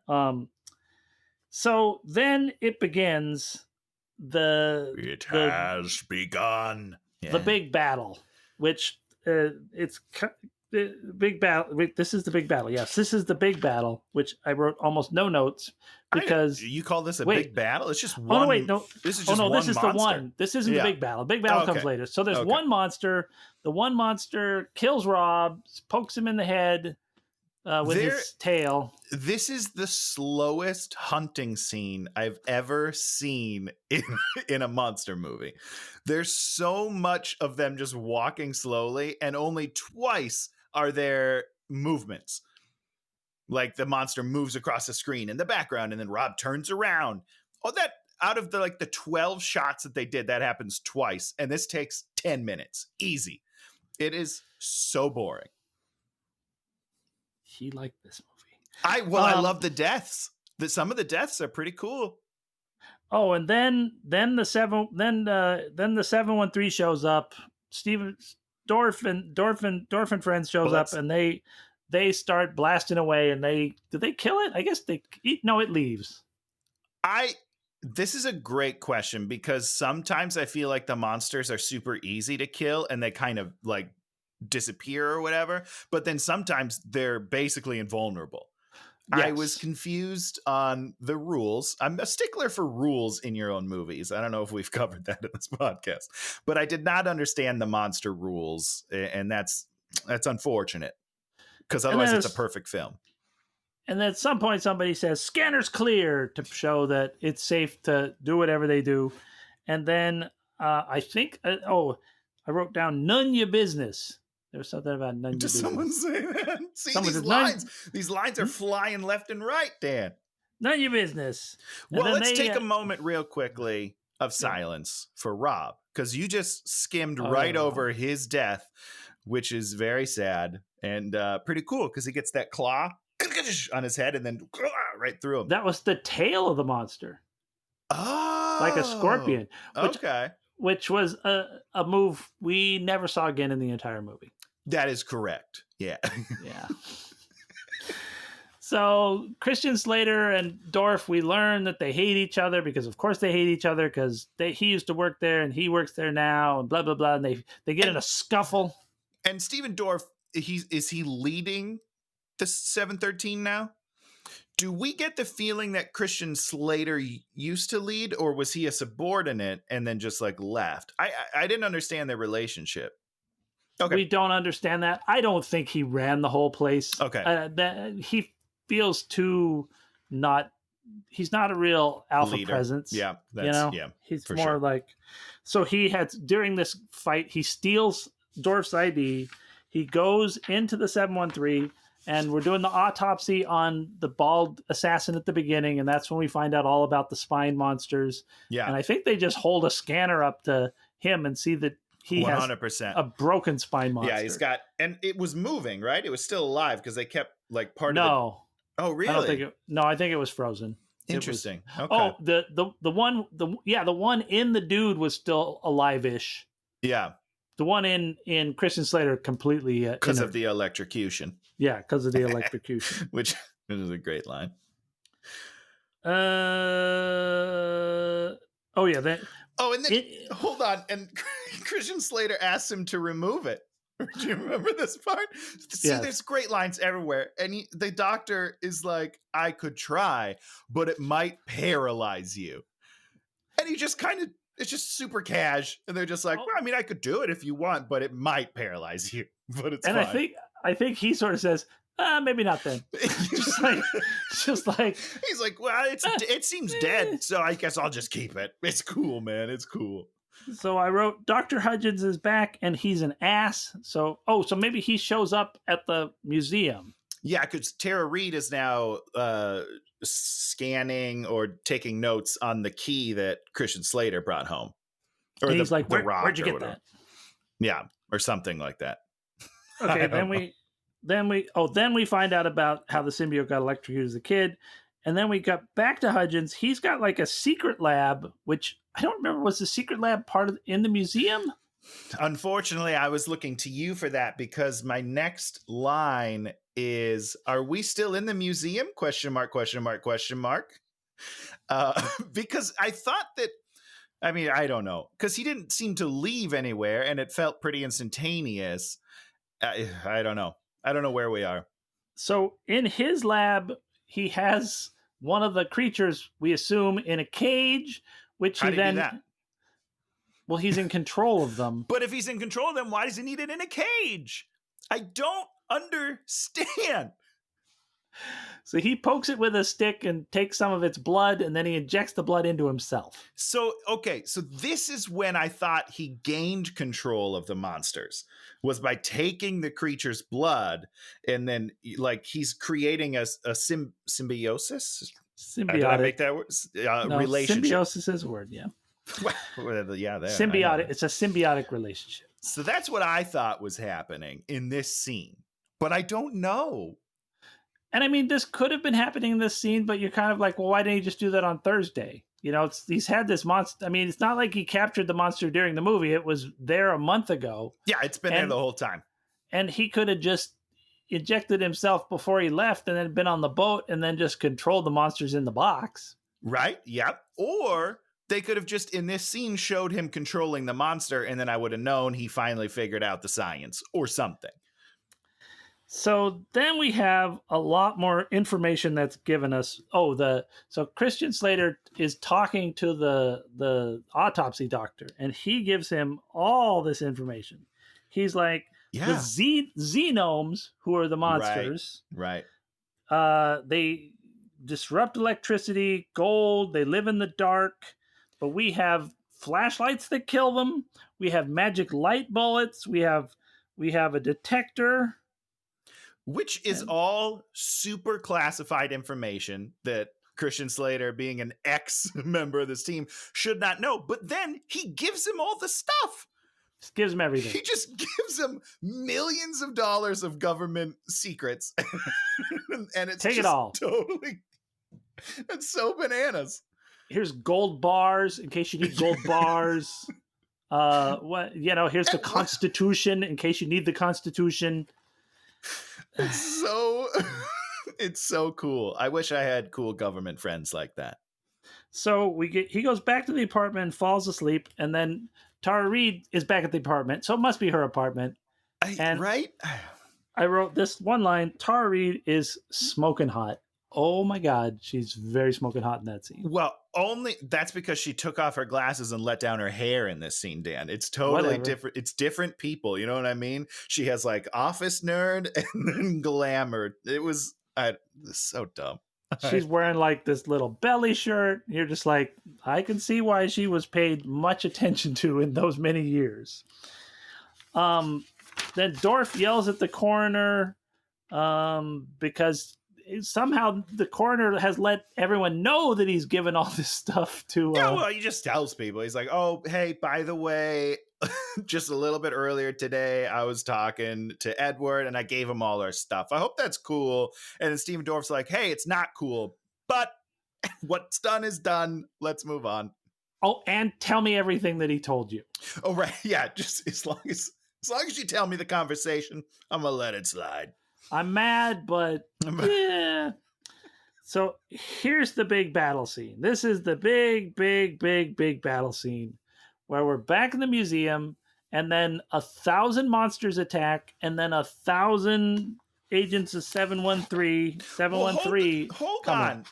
So then it begins. It has begun. The big battle, which it's. The big battle. This is the big battle. Yes, this is the big battle, which I wrote almost no notes because you call this a big battle. It's just one. Oh no, wait, no. This is just this is monster. the one. This isn't the big battle. Big battle comes later. So there's one monster. The one monster kills Rob, pokes him in the head with his tail. This is the slowest hunting scene I've ever seen in a monster movie. There's so much of them just walking slowly, and only twice are there movements. Like the monster moves across the screen in the background, and then Rob turns around. Oh, that out of the 12 shots that they did, that happens twice, and this takes 10 minutes. Easy. It is so boring. He liked this movie. I love the deaths. Some of the deaths are pretty cool. Oh, and then the 713 shows up. Steven Dorf and friends shows up, and they start blasting away. And did they kill it? I guess no, it leaves. This is a great question, because sometimes I feel like the monsters are super easy to kill and they kind of like disappear or whatever, but then sometimes they're basically invulnerable. Yes. I was confused on the rules. I'm a stickler for rules in your own movies. I don't know if we've covered that in this podcast, but I did not understand the monster rules, and that's unfortunate, because otherwise it's a perfect film. And then at some point somebody says, "Scanner's clear," to show that it's safe to do whatever they do. And then I think, I wrote down "none your business." There was something about none your business. Does someone say that? See, these lines are flying left and right, Dan. None your business. And well, let's take a moment real quickly of silence for Rob, because you just skimmed right over his death, which is very sad and pretty cool, because he gets that claw on his head and then right through him. That was the tail of the monster. Oh, like a scorpion. Okay. Which was a move we never saw again in the entire movie. That is correct. Yeah. Yeah. So Christian Slater and Dorf, we learn that they hate each other, because of course they hate each other, because he used to work there and he works there now, and blah blah blah, and they get in a scuffle. And Stephen Dorff, is he leading the 713 now? Do we get the feeling that Christian Slater used to lead, or was he a subordinate and then just like left? I didn't understand their relationship. Okay. We don't understand that. I don't think he ran the whole place. Okay. He feels he's not a real alpha leader. Presence. Yeah. He's more like, so during this fight, he steals Dorf's ID. He goes into the 713, and we're doing the autopsy on the bald assassin at the beginning, and that's when we find out all about the spine monsters. Yeah. And I think they just hold a scanner up to him and see that he 100%. Has a broken spine monster. Yeah, he's got, and it was moving, right? It was still alive, because they kept like part of it. Oh, really? I think it was frozen. Interesting. Okay. Oh, the one in the dude was still alive-ish. Yeah. The one in Christian Slater completely because of the electrocution. Yeah, because of the electrocution. Which is a great line. And then hold on, and Christian Slater asks him to remove it. Do you remember this part? See, yes. There's great lines everywhere, and the doctor is like, "I could try, but it might paralyze you." And he just kind of, it's just super cash, and they're just like, "Well, I mean, I could do it if you want, but it might paralyze you." But it's fine. I think he sort of says, maybe not then. just like he's like, well, it seems dead, so I guess I'll just keep it. It's cool, man. It's cool. So I wrote, Dr. Hudgens is back and he's an ass. So maybe he shows up at the museum. Yeah, because Tara Reid is now scanning or taking notes on the key that Christian Slater brought home. Or he's like, where'd you get that? Yeah, or something like that. Okay, then we find out about how the symbiote got electrocuted as a kid, and then we got back to Hudgens. He's got like a secret lab, which I don't remember. Was the secret lab in the museum? Unfortunately, I was looking to you for that, because my next line is, "Are we still in the museum? ? Question mark. Because I thought that, I mean, I don't know, because he didn't seem to leave anywhere, and it felt pretty instantaneous. I don't know. I don't know where we are. So in his lab, he has one of the creatures, we assume, in a cage, which How did he do that? Well, he's in control of them. But if he's in control of them, why does he need it in a cage? I don't understand. So he pokes it with a stick and takes some of its blood, and then he injects the blood into himself. So this is when I thought he gained control of the monsters, was by taking the creature's blood, and then like he's creating a symbiosis. Symbiotic. Did I make that word? Relationship. Symbiosis is a word, yeah. Yeah, there. Symbiotic. It's a symbiotic relationship. So that's what I thought was happening in this scene, but I don't know. And I mean, this could have been happening in this scene, but you're kind of like, well, why didn't he just do that on Thursday? he's had this monster. I mean, it's not like he captured the monster during the movie. It was there a month ago. Yeah, it's been there the whole time. And he could have just injected himself before he left and then been on the boat and then just controlled the monsters in the box. Right? Yep. Or they could have just, in this scene, showed him controlling the monster, and then I would have known he finally figured out the science or something. So then we have a lot more information that's given us. So Christian Slater is talking to the autopsy doctor, and he gives him all this information. He's like, the xenomes, who are the monsters, right? They disrupt electricity, gold. They live in the dark, but we have flashlights that kill them. We have magic light bullets. We have a detector. Which is all super classified information that Christian Slater, being an ex-member of this team, should not know. But then he gives him all the stuff. Just gives him everything. He just gives him millions of dollars of government secrets. And it's Take it all. Totally. It's so bananas. Here's gold bars in case you need gold bars. Here's the Constitution in case you need the Constitution. It's so cool. I wish I had cool government friends like that. So he goes back to the apartment and falls asleep, and then Tara Reid is back at the apartment, so it must be her apartment. Right? I wrote this one line: Tara Reid is smoking hot. Oh my God, she's very smoking hot in that scene. Well, that's because she took off her glasses and let down her hair in this scene, Dan. It's totally different. It's different people. You know what I mean? She has like office nerd and then glamour. It was so dumb. She's wearing like this little belly shirt. You're just like, I can see why she was paid much attention to in those many years. Then Dorf yells at the coroner because somehow the coroner has let everyone know that he's given all this stuff to... he just tells people. He's like, oh, hey, by the way, just a little bit earlier today, I was talking to Edward and I gave him all our stuff. I hope that's cool. And then Steven Dorff's like, hey, it's not cool, but what's done is done. Let's move on. Oh, and tell me everything that he told you. Oh, right. Yeah, just as long as you tell me the conversation, I'm going to let it slide. I'm mad, but yeah. So here's the big battle scene. This is the big battle scene where we're back in the museum, and then 1,000 monsters attack, and then 1,000 agents of 713. Hold on.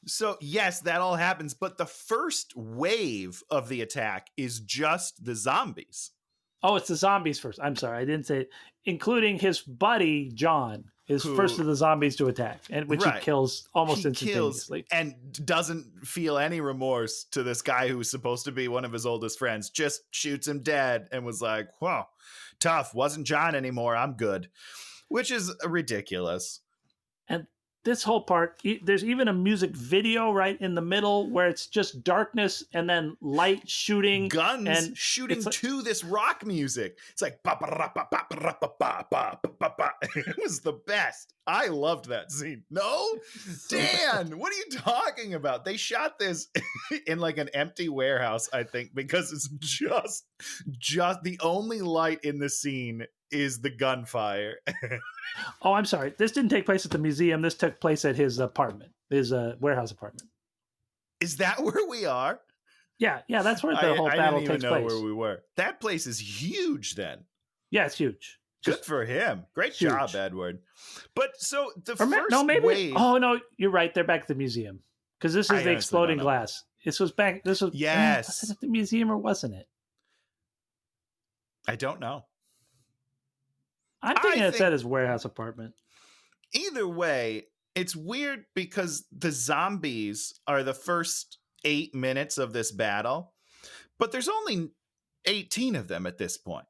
So yes, that all happens, but the first wave of the attack is just the zombies. Oh, it's the zombies first. I'm sorry, I didn't say it. Including his buddy, John, is first of the zombies to attack, which he kills almost instantaneously. And doesn't feel any remorse to this guy who's supposed to be one of his oldest friends. Just shoots him dead and was like, whoa, tough. Wasn't John anymore. I'm good. Which is ridiculous. And this whole part, there's even a music video right in the middle where it's just darkness and then light shooting. Guns and shooting to this rock music. It's like, it was the best. I loved that scene. No? Dan, what are you talking about? They shot this in like an empty warehouse, I think, because it's just the only light in the scene is the gunfire. Oh, I'm sorry. This didn't take place at the museum. This took place at his apartment, his warehouse apartment. Is that where we are? Yeah, that's where the whole battle takes place. I didn't even know where we were. That place is huge then. Yeah, it's huge. Good for him. Great job, Edward. But so the first wave... Oh, no, you're right. They're back at the museum. Because this is the exploding glass. Yes. Was it at the museum or wasn't it? I don't know. I'm thinking it's at his warehouse apartment. Either way, it's weird because the zombies are the first 8 minutes of this battle, but there's only 18 of them at this point.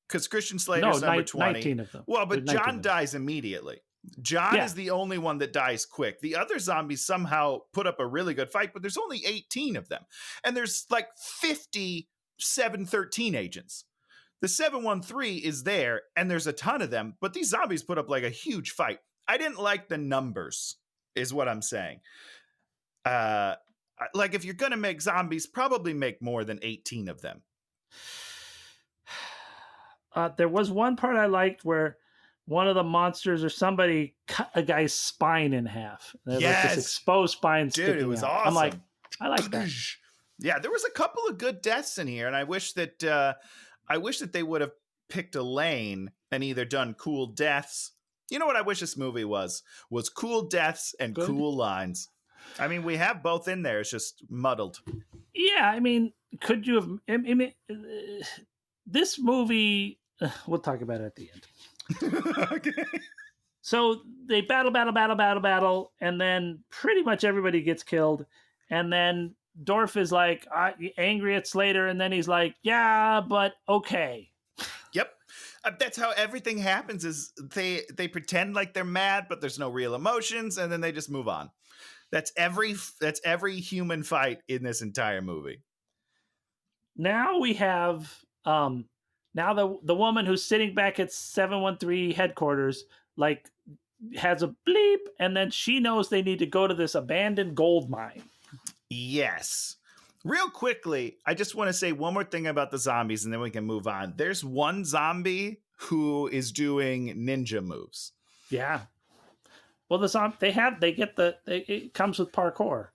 Because Christian Slater's number 20. 19 of them. Well, but John dies immediately. John is the only one that dies quick. The other zombies somehow put up a really good fight, but there's only 18 of them. And there's like 50 713 agents. The 713 is there, and there's a ton of them, but these zombies put up like a huge fight. I didn't like the numbers, is what I'm saying. Like, if you're going to make zombies, probably make more than 18 of them. There was one part I liked where one of the monsters or somebody cut a guy's spine in half. There's like this exposed spine sticking Dude, it was out. awesome. I'm like, I like that. Yeah, there was a couple of good deaths in here, and I wish that they would have picked a lane and either done cool deaths. You know what I wish this movie was cool deaths and cool lines. I mean, we have both in there. It's just muddled. Yeah, I mean, could you have? I mean, this movie. We'll talk about it at the end. Okay. So they battle, and then pretty much everybody gets killed, and then Dorf is like angry at Slater, and then he's like, "Yeah, but okay." Yep. That's how everything happens. Is they pretend like they're mad, but there's no real emotions, and then they just move on. That's every human fight in this entire movie. Now we have now the woman who's sitting back at 713 headquarters like has a bleep, and then she knows they need to go to this abandoned gold mine. Yes. Real quickly, I just want to say one more thing about the zombies, and then we can move on. There's one zombie who is doing ninja moves. Yeah. Well, it comes with parkour.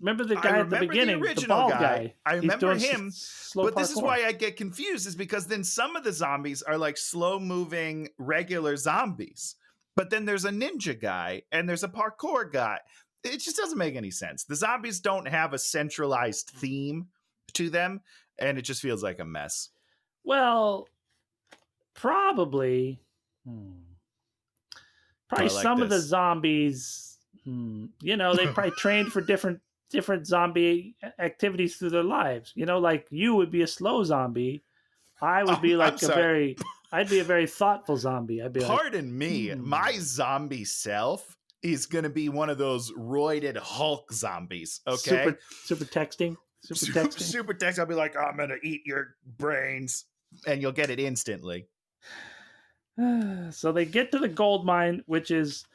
Remember the guy at the beginning, the bald guy. I remember him, but parkour. This is why I get confused, is because then some of the zombies are like slow-moving regular zombies, but then there's a ninja guy and there's a parkour guy. It just doesn't make any sense. The zombies don't have a centralized theme to them, and it just feels like a mess. Well, probably like some of the zombies, they probably trained for different zombie activities through their lives. Like you would be a slow zombie. I would be like I'd be a very thoughtful zombie. I'd be Pardon me, my zombie self is going to be one of those roided Hulk zombies, okay? Super texting. Super text. I'll be like, I'm going to eat your brains, and you'll get it instantly. So they get to the gold mine, which is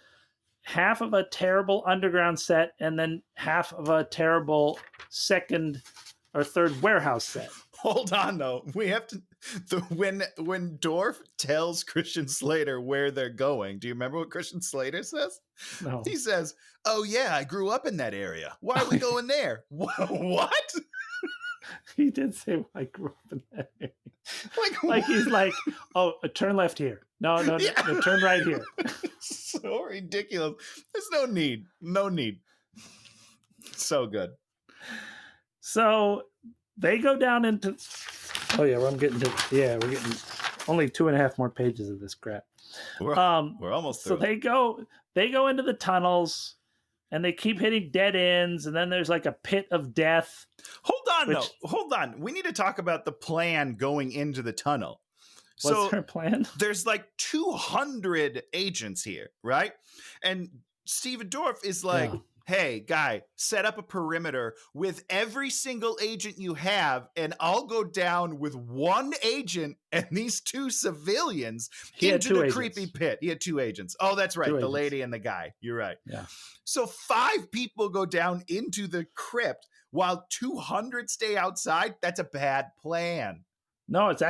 half of a terrible underground set and then half of a terrible second or third warehouse set. Hold on, though. We have to... When Dorf tells Christian Slater where they're going, do you remember what Christian Slater says? No. He says, "Oh yeah, I grew up in that area. Why are we going there?" What? He did say, "I grew up in that area." Like he's like, "Oh, turn left here. No, turn right here." So ridiculous. There's no need. No need. So good. So they go down into... Oh yeah, we're getting only 2.5 more pages of this crap. We're almost through. So they go into the tunnels, and they keep hitting dead ends, and then there's like a pit of death. Hold on. We need to talk about the plan going into the tunnel. What's their plan? There's like 200 agents here, right? And Steven Dorff is like, "Hey, guy, set up a perimeter with every single agent you have, and I'll go down with one agent and these 2 civilians into the creepy pit." He had 2 agents. Oh, that's right. The lady and the guy. You're right. Yeah. So 5 people go down into the crypt while 200 stay outside. That's a bad plan. No, it's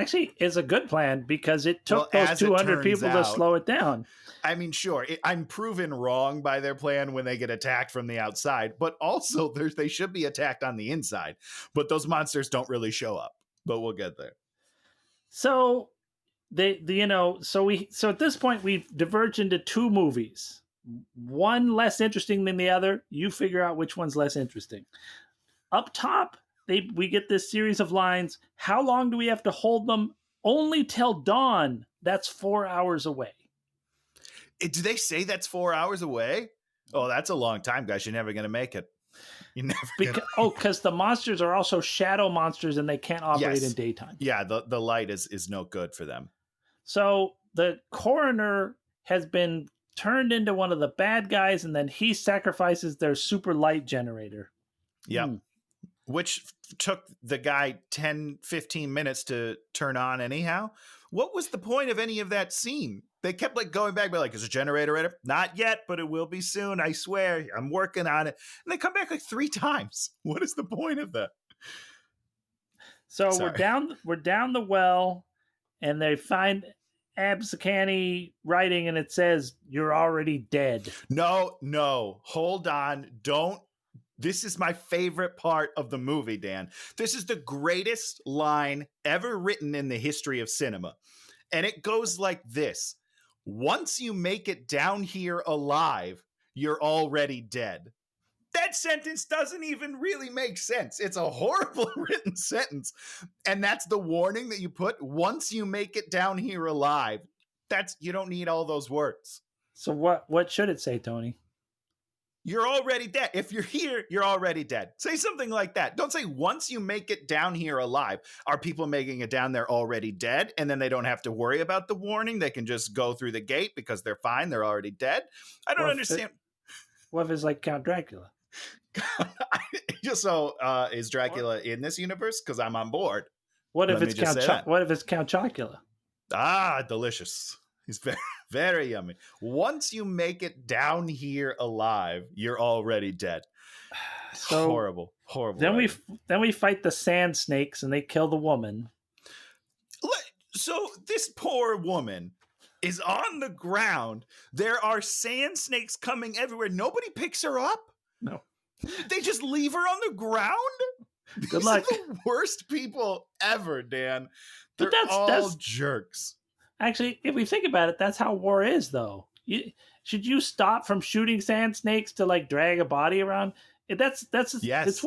a good plan because it took those 200 people to slow it down. I mean, sure, I'm proven wrong by their plan when they get attacked from the outside, but also they should be attacked on the inside. But those monsters don't really show up. But we'll get there. So so at this point we diverge into 2 movies. One less interesting than the other. You figure out which one's less interesting. Up top, we get this series of lines. How long do we have to hold them? Only till dawn. That's 4 hours away. Do they say that's 4 hours away? Oh, that's a long time, guys. You're never going to make it. Because the monsters are also shadow monsters and they can't operate in daytime. Yeah, the light is no good for them. So the coroner has been turned into one of the bad guys, and then he sacrifices their super light generator. Yep. Which took the guy 10, 15 minutes to turn on anyhow. What was the point of any of that scene? They kept like going back, but like, is a generator ready? Not yet, but it will be soon. I swear. I'm working on it. And they come back like 3 times. What is the point of that? So Sorry. we're down the well, and they find Absakani writing, and it says, "You're already dead." No, hold on. Don't. This is my favorite part of the movie, Dan. This is the greatest line ever written in the history of cinema. And it goes like this. Once you make it down here alive, you're already dead. That sentence doesn't even really make sense. It's a horrible written sentence. And that's the warning that you put. Once you make it down here alive, you don't need all those words. So what should it say, Tony? You're already dead. If you're here, you're already dead. Say something like that. Don't say once you make it down here alive. Are people making it down there already dead? And then they don't have to worry about the warning. They can just go through the gate because they're fine. They're already dead. I don't understand. What if it's like Count Dracula? Just so is Dracula in this universe? Because I'm on board. What if it's Count Chocula? Ah, delicious. He's very, very yummy. Once you make it down here alive, you're already dead. So horrible. Then we fight the sand snakes, and they kill the woman. So this poor woman is on the ground. There are sand snakes coming everywhere. Nobody picks her up. No. They just leave her on the ground? Good These luck. are the worst people ever, Dan. They're all jerks. Actually, if we think about it, that's how war is, though. Should you stop from shooting sand snakes to like drag a body around? That's yes.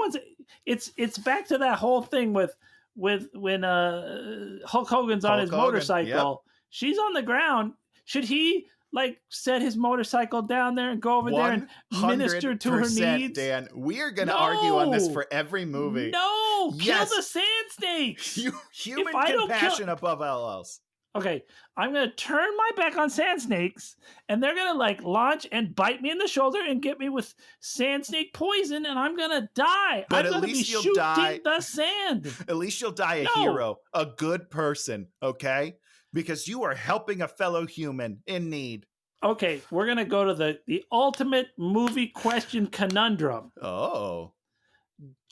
It's back to that whole thing with when Hulk Hogan's on his motorcycle. Yep. She's on the ground. Should he like set his motorcycle down there and go over there and minister to her needs? Dan, we are going to argue on this for every movie. No, kill the sand snakes. Human compassion above all else. Okay, I'm going to turn my back on sand snakes, and they're going to like launch and bite me in the shoulder and get me with sand snake poison, and I'm going to die. But I'm at least you'll die. The sand. At least you'll die a hero, a good person, okay? Because you are helping a fellow human in need. Okay, we're going to go to the ultimate movie question conundrum. Oh.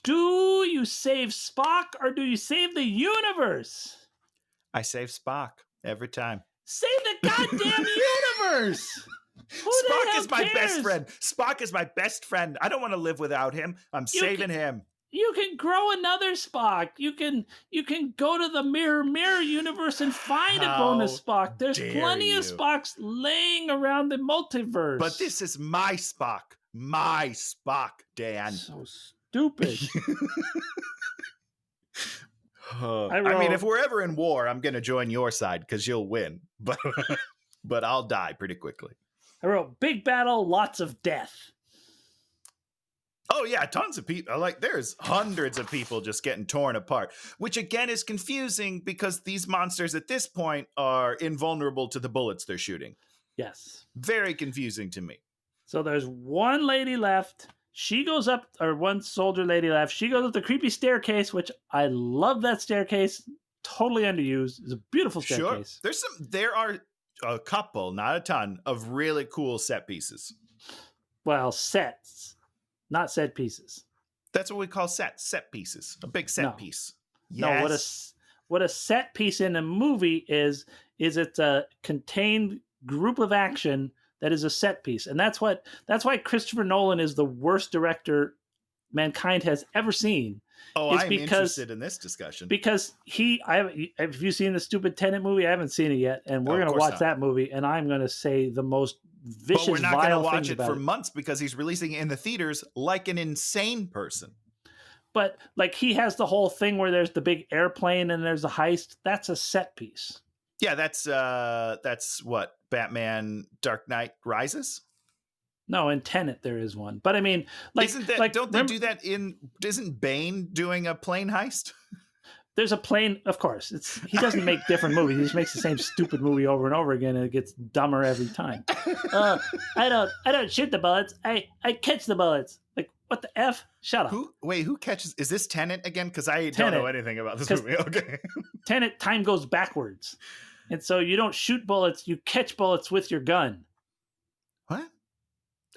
Do you save Spock or do you save the universe? I save Spock every time. Save the goddamn universe! Spock is my best friend. Spock is my best friend. I don't want to live without him. I'm saving him. You can grow another Spock. You can go to the Mirror universe and find a bonus Spock. There's plenty of Spocks laying around the multiverse. But this is my Spock. My Spock, Dan. So stupid. I mean, if we're ever in war, I'm going to join your side because you'll win. But I'll die pretty quickly. I wrote, big battle, lots of death. Oh, yeah, tons of people. Like, there's hundreds of people just getting torn apart, which, again, is confusing because these monsters at this point are invulnerable to the bullets they're shooting. Yes. Very confusing to me. So there's one lady left. She goes up, or one soldier lady left. She goes up the creepy staircase, which I love that staircase. Totally underused. It's a beautiful staircase. Sure. There are a couple, not a ton, of really cool set pieces. Well, sets. Not set pieces. That's what we call set pieces. A big set piece. Yes. No, what a set piece in a movie is it's a contained group of action that is a set piece. And that's why Christopher Nolan is the worst director mankind has ever seen. Oh, I'm interested in this discussion. Because have you seen the stupid Tenet movie? I haven't seen it yet. And we're going to watch that movie. And I'm going to say the most vicious, but we're not going to watch it for it. months because he's releasing it in the theaters like an insane person. But like he has the whole thing where there's the big airplane and there's a heist. That's a set piece. Yeah, that's what Batman Dark Knight Rises. No, in Tenet there is one. But I mean, like, don't they do that isn't Bane doing a plane heist? There's a plane, of course. He doesn't make different movies. He just makes the same stupid movie over and over again, and it gets dumber every time. I don't shoot the bullets. I catch the bullets. Like, what the F? Shut up. Who catches? Is this Tenet again? Because I don't know anything about this movie. Okay. Tenet, time goes backwards. And so you don't shoot bullets, you catch bullets with your gun. What?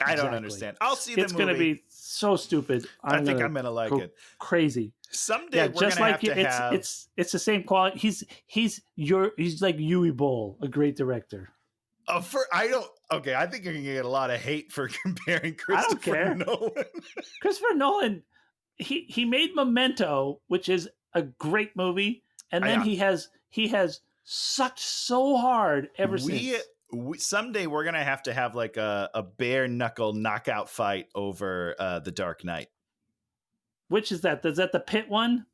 I don't understand. I'll see the movie. It's going to be so stupid. I think I'm going to like it. Crazy. Someday we're going to have to have... It's the same quality. He's like Uwe Boll, a great director. I think you're going to get a lot of hate for comparing Christopher Nolan. Christopher Nolan, he made Memento, which is a great movie, and then he has sucked so hard ever since. Someday we're going to have like a bare knuckle knockout fight over The Dark Knight. Which is that? Is that the pit one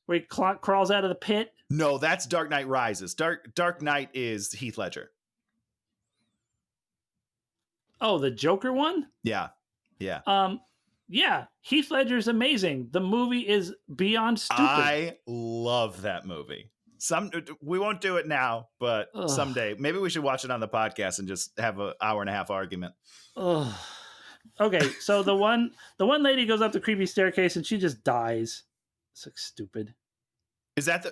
where he crawls out of the pit? No, that's Dark Knight Rises. Dark Knight is Heath Ledger. Oh, the Joker one? Yeah. Yeah, Heath Ledger's amazing. The movie is beyond stupid. I love that movie. We won't do it now, but someday maybe we should watch it on the podcast and just have an hour and a half argument. Okay, so the one lady goes up the creepy staircase and she just dies. It's like stupid. Is that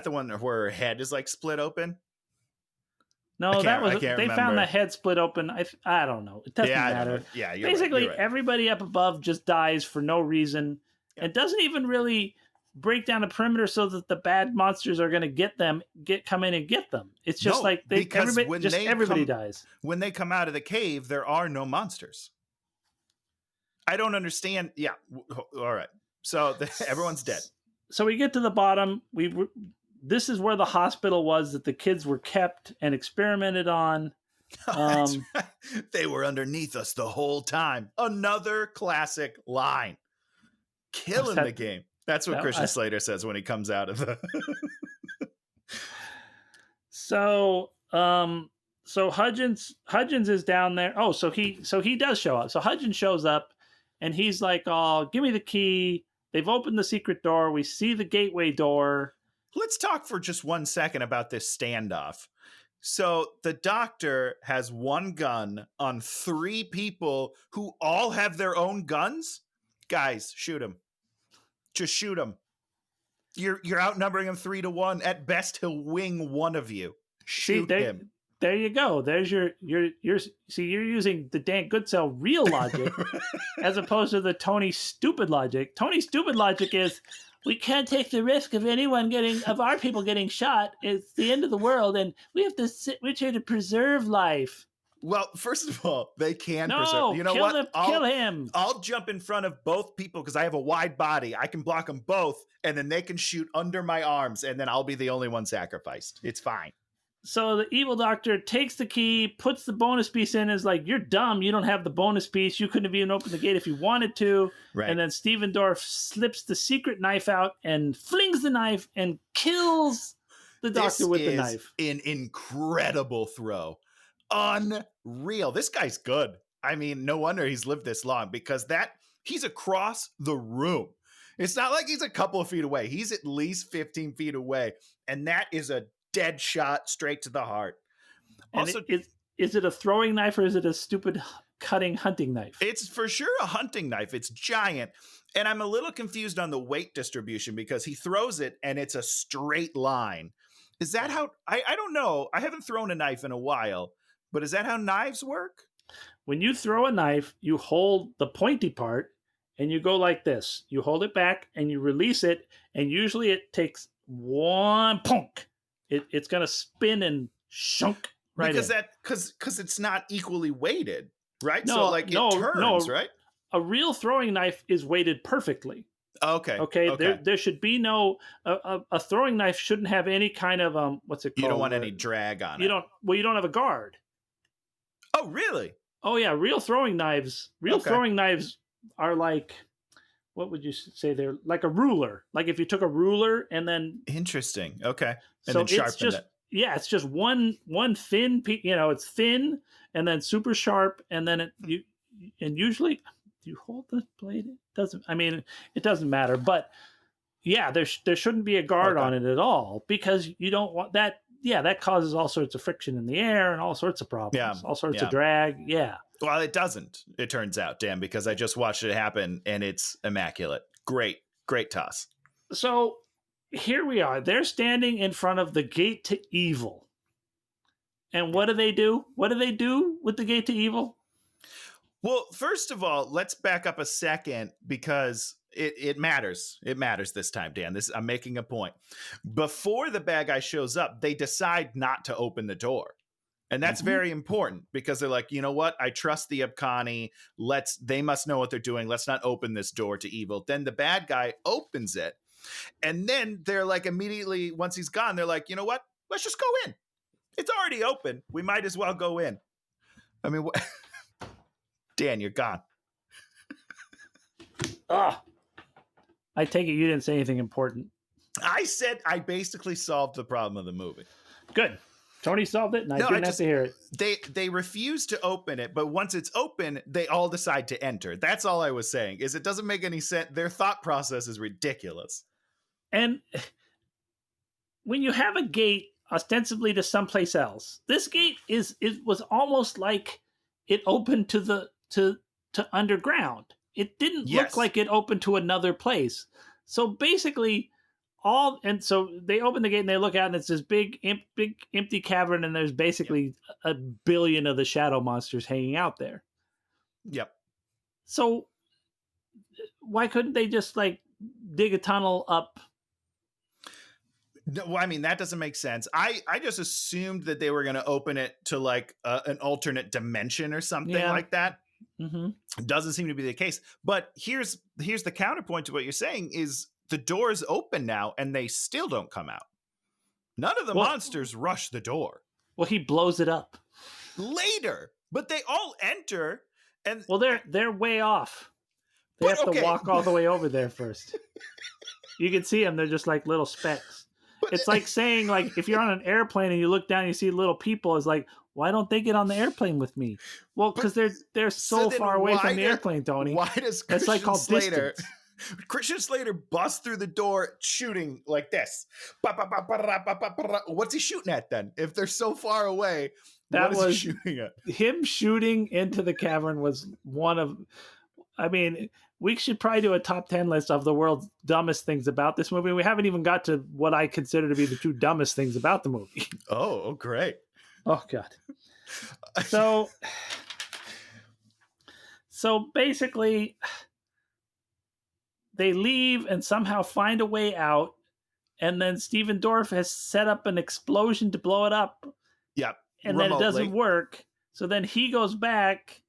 the one where her head is like split open? No, they found the head split open. I don't know. It doesn't matter. Yeah, you're basically right. Everybody up above just dies for no reason. Yeah. It doesn't even really break down the perimeter so that the bad monsters are going to come in and get them. It's just everybody dies. When they come out of the cave, there are no monsters. I don't understand. Yeah. All right. So everyone's dead. So we get to the bottom. This is where the hospital was that the kids were kept and experimented on. They were underneath us the whole time. Another classic line. Killing the game. That's what Christian Slater says when he comes out of the... So Hudgens is down there. Oh, so he does show up. So Hudgens shows up and he's like, "Oh, give me the key." They've opened the secret door. We see the gateway door. Let's talk for just 1 second about this standoff. So the doctor has one gun on 3 people who all have their own guns. Guys, shoot him. Just shoot him. You're outnumbering him 3-1. At best, he'll wing one of you. Shoot him. There you go. There's you're using the Dan Goodsell real logic as opposed to the Tony Stupid logic. Tony Stupid logic is we can't take the risk of our people getting shot. It's the end of the world, and we have to we're trying to preserve life. Well, first of all, they can preserve. You know what? Kill him. I'll jump in front of both people because I have a wide body. I can block them both, and then they can shoot under my arms, and then I'll be the only one sacrificed. It's fine. So the evil doctor takes the key, puts the bonus piece in, is like, "You're dumb. You don't have the bonus piece. You couldn't have even opened the gate if you wanted to." Right. And then Steven Dorff slips the secret knife out and flings the knife and kills the doctor with the knife. An incredible throw. Unreal. This guy's good. I mean, no wonder he's lived this long because he's across the room. It's not like he's a couple of feet away. He's at least 15 feet away. And that is a dead shot straight to the heart. Also, is it a throwing knife or is it a stupid cutting hunting knife? It's for sure a hunting knife. It's giant. And I'm a little confused on the weight distribution because he throws it and it's a straight line. Is that how... I don't know. I haven't thrown a knife in a while. But is that how knives work? When you throw a knife, you hold the pointy part and you go like this. You hold it back and you release it. And usually it takes one punk. It's going to spin and shunk right in. Because it's not equally weighted, right? No, so it turns, right? A real throwing knife is weighted perfectly. Okay. There should be no a throwing knife shouldn't have any kind of what's it called? You don't want any drag on it. You don't have a guard. Oh, really? Oh yeah, real throwing knives are like, what would you say? They're like a ruler. Like if you took a ruler and then... Interesting. Okay. And so then sharpened it. Yeah, it's just one thin, it's thin and then super sharp. And then usually, do you hold the blade? It doesn't matter. But yeah, there shouldn't be a guard on it at all because you don't want that. Yeah, that causes all sorts of friction in the air and all sorts of problems. Yeah. All sorts of drag. Yeah. Well, it doesn't, it turns out, Dan, because I just watched it happen and it's immaculate. Great toss. So here we are. They're standing in front of the gate to evil. And what do they do? What do they do with the gate to evil? Well, first of all, let's back up a second because it matters. It matters this time, Dan. I'm making a point. Before the bad guy shows up, they decide not to open the door. And that's very important because they're like, you know what? I trust the Abkhani. They must know what they're doing. Let's not open this door to evil. Then the bad guy opens it. And then they're like, immediately, once he's gone, they're like, you know what? Let's just go in. It's already open. We might as well go in. I mean, Dan, you're gone. I take it you didn't say anything important. I said I basically solved the problem of the movie. Good. Tony solved it, and I didn't have to hear it. They refuse to open it, but once it's open, they all decide to enter. That's all I was saying, is it doesn't make any sense. Their thought process is ridiculous. And when you have a gate ostensibly to someplace else, this gate was almost like it opened to underground. It didn't look like it opened to another place. So basically, so they open the gate and they look out, and it's this big empty cavern, and there's basically a billion of the shadow monsters hanging out there. Yep. So why couldn't they just like dig a tunnel up? No, well, I mean, that doesn't make sense. I just assumed that they were going to open it to like an alternate dimension or something like that. Mm-hmm. Doesn't seem to be the case. But here's the counterpoint to what you're saying is the door's open now and they still don't come out. None of the monsters rush the door. Well, he blows it up later, but they all enter and they're way off. They have to walk all the way over there first. You can see them. They're just like little specks. It's like saying, like, if you're on an airplane and you look down and you see little people, it's like, why don't they get on the airplane with me? Well, because they're so far away from the airplane, Tony. Why does Christian Slater busts through the door shooting like this? What's he shooting at then? If they're so far away, what is he shooting at? Him shooting into the cavern was one of... I mean, we should probably do a top 10 list of the world's dumbest things about this movie. We haven't even got to what I consider to be the two dumbest things about the movie. Oh, great. Oh, God. So basically, they leave and somehow find a way out. And then Steven Dorff has set up an explosion to blow it up. Yep. And then it doesn't work. So then he goes back.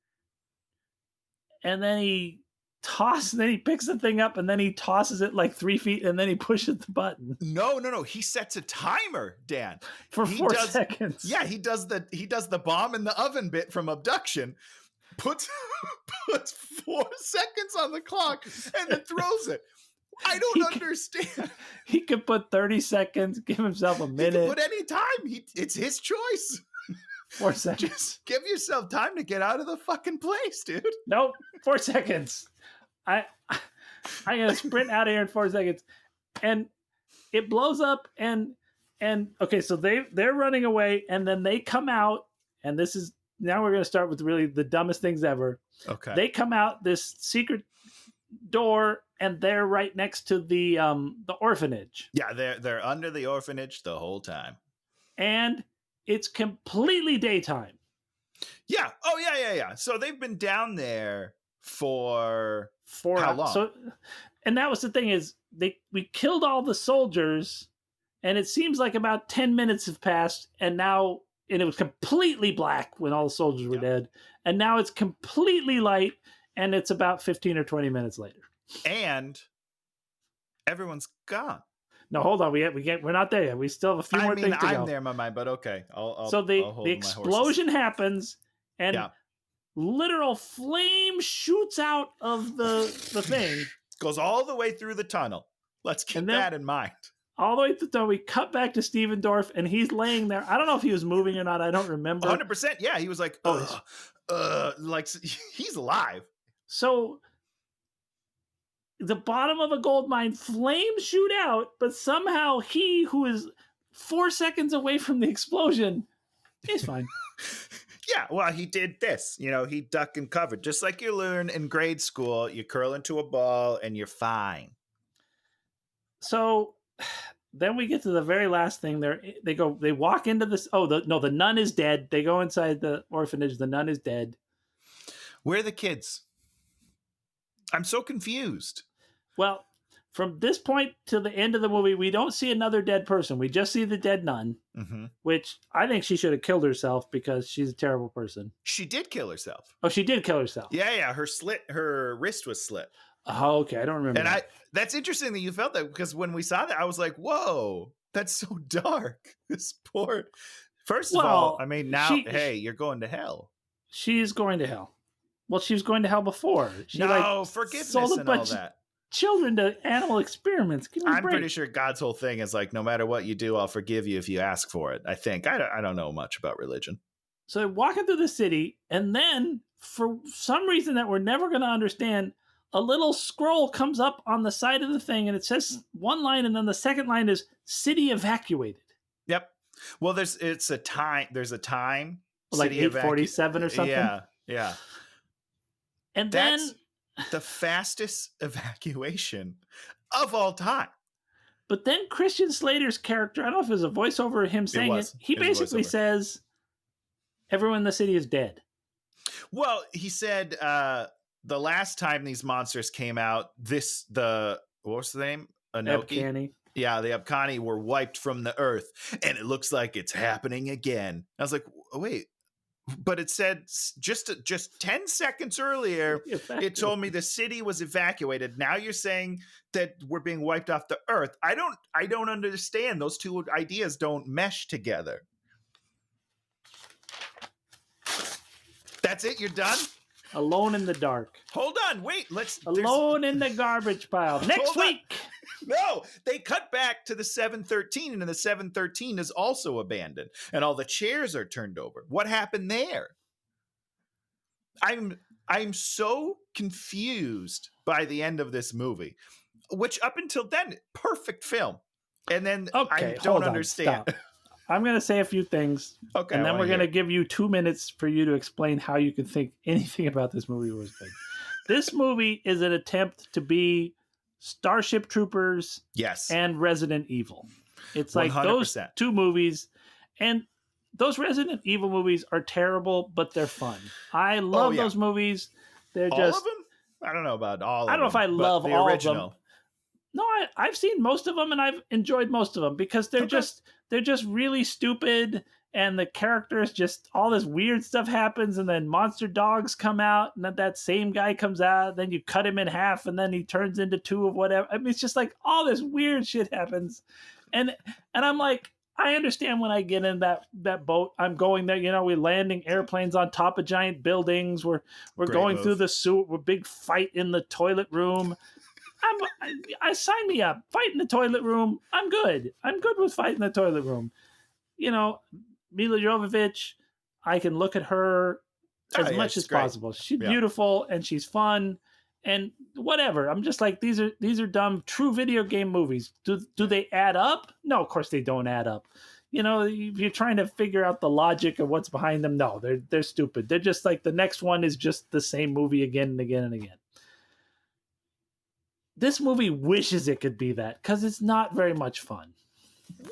And then he picks the thing up, and then he tosses it like 3 feet, and then he pushes the button. No. He sets a timer, Dan. For 4 seconds. Yeah, he does the bomb in the oven bit from Abduction, puts 4 seconds on the clock, and then throws it. I don't understand. He could put 30 seconds, give himself a minute. He can put any time. It's his choice. 4 seconds. Just give yourself time to get out of the fucking place, dude. Nope. 4 seconds. I'm gonna sprint out of here in 4 seconds. And it blows up and okay, so they're running away, and then they come out, and this is now we're gonna start with really the dumbest things ever. Okay. They come out this secret door, and they're right next to the orphanage. Yeah, they're under the orphanage the whole time. And it's completely daytime. Yeah. Oh, yeah. So they've been down there for how long? So, and that was the thing is we killed all the soldiers, and it seems like about 10 minutes have passed, and it was completely black when all the soldiers were dead, and now it's completely light, and it's about 15 or 20 minutes later. And everyone's gone. No, hold on. We're not there yet. We still have a few more things to go. I'm there in my mind, but okay. So the explosion happens, and literal flame shoots out of the thing. Goes all the way through the tunnel. Let's keep that in mind. All the way through the tunnel. We cut back to Steven Dorff, and he's laying there. I don't know if he was moving or not. I don't remember. 100%. Yeah, he was like, like he's alive. So the bottom of a gold mine, flames shoot out, but somehow he, who is 4 seconds away from the explosion, is fine. Yeah, well, he did this. He ducked and covered. Just like you learn in grade school, you curl into a ball and you're fine. So then we get to the very last thing. They walk into this. Oh, the nun is dead. They go inside the orphanage. The nun is dead. Where are the kids? I'm so confused. Well, from this point to the end of the movie, we don't see another dead person. We just see the dead nun, which I think she should have killed herself because she's a terrible person. She did kill herself. Oh, she did kill herself. Yeah. Her wrist was slit. Oh, okay. I don't remember. And that's interesting that you felt that, because when we saw that, I was like, whoa, that's so dark. This poor. First of all, I mean, now, you're going to hell. She's going to hell. Well, she was going to hell before. She forgiveness sold and all that. Children to animal experiments. I'm pretty sure God's whole thing is like, no matter what you do, I'll forgive you if you ask for it. I think. I don't know much about religion. So they're walking through the city, and then for some reason that we're never going to understand, a little scroll comes up on the side of the thing, and it says one line, and then the second line is "City evacuated." Yep. Well, there's a time. Like 8:47 or something. Yeah. And that's then the fastest evacuation of all time. But then Christian Slater's character, I don't know if it was a voiceover or him saying it. He basically says, everyone in the city is dead. Well, he said the last time these monsters came out, what was the name? Abkhani. Yeah, the Abkhani were wiped from the earth, and it looks like it's happening again. I was like, wait. But it said just 10 seconds earlier, it told me the city was evacuated. Now you're saying that we're being wiped off the earth. I don't understand. Those two ideas don't mesh together. That's it? You're done? Alone in the dark. Hold on. Wait. Alone in the garbage pile. Next week. No, they cut back to the 713, and the 713 is also abandoned, and all the chairs are turned over. What happened there? I'm so confused by the end of this movie, which up until then, perfect film. And then I don't understand. Stop. I'm going to say a few things, and then we're going to give you 2 minutes for you to explain how you can think anything about this movie was good. This movie is an attempt to be Starship Troopers, and Resident Evil. It's like 100%. Those two movies, and those Resident Evil movies are terrible, but they're fun. I love those movies. They're all of them? I don't know about all of them. I don't know if I love the all original. of them. No, I've seen most of them, and I've enjoyed most of them because they're just really stupid, and the characters just, all this weird stuff happens, and then monster dogs come out, and then that same guy comes out, then you cut him in half, and then he turns into two of whatever. I mean, it's just like all this weird shit happens. And I'm like, I understand when I get in that boat, I'm going there, we're landing airplanes on top of giant buildings, we're going through the sewer, we're big fight in the toilet room. I sign me up. Fight in the toilet room. I'm good. I'm good with fight in the toilet room. Mila Jovovich, I can look at her as much as possible. She's beautiful and she's fun and whatever. I'm just like, these are dumb, true video game movies. Do they add up? No, of course they don't add up. If you're trying to figure out the logic of what's behind them, no, they're stupid. They're just like the next one is just the same movie again and again and again. This movie wishes it could be that because it's not very much fun.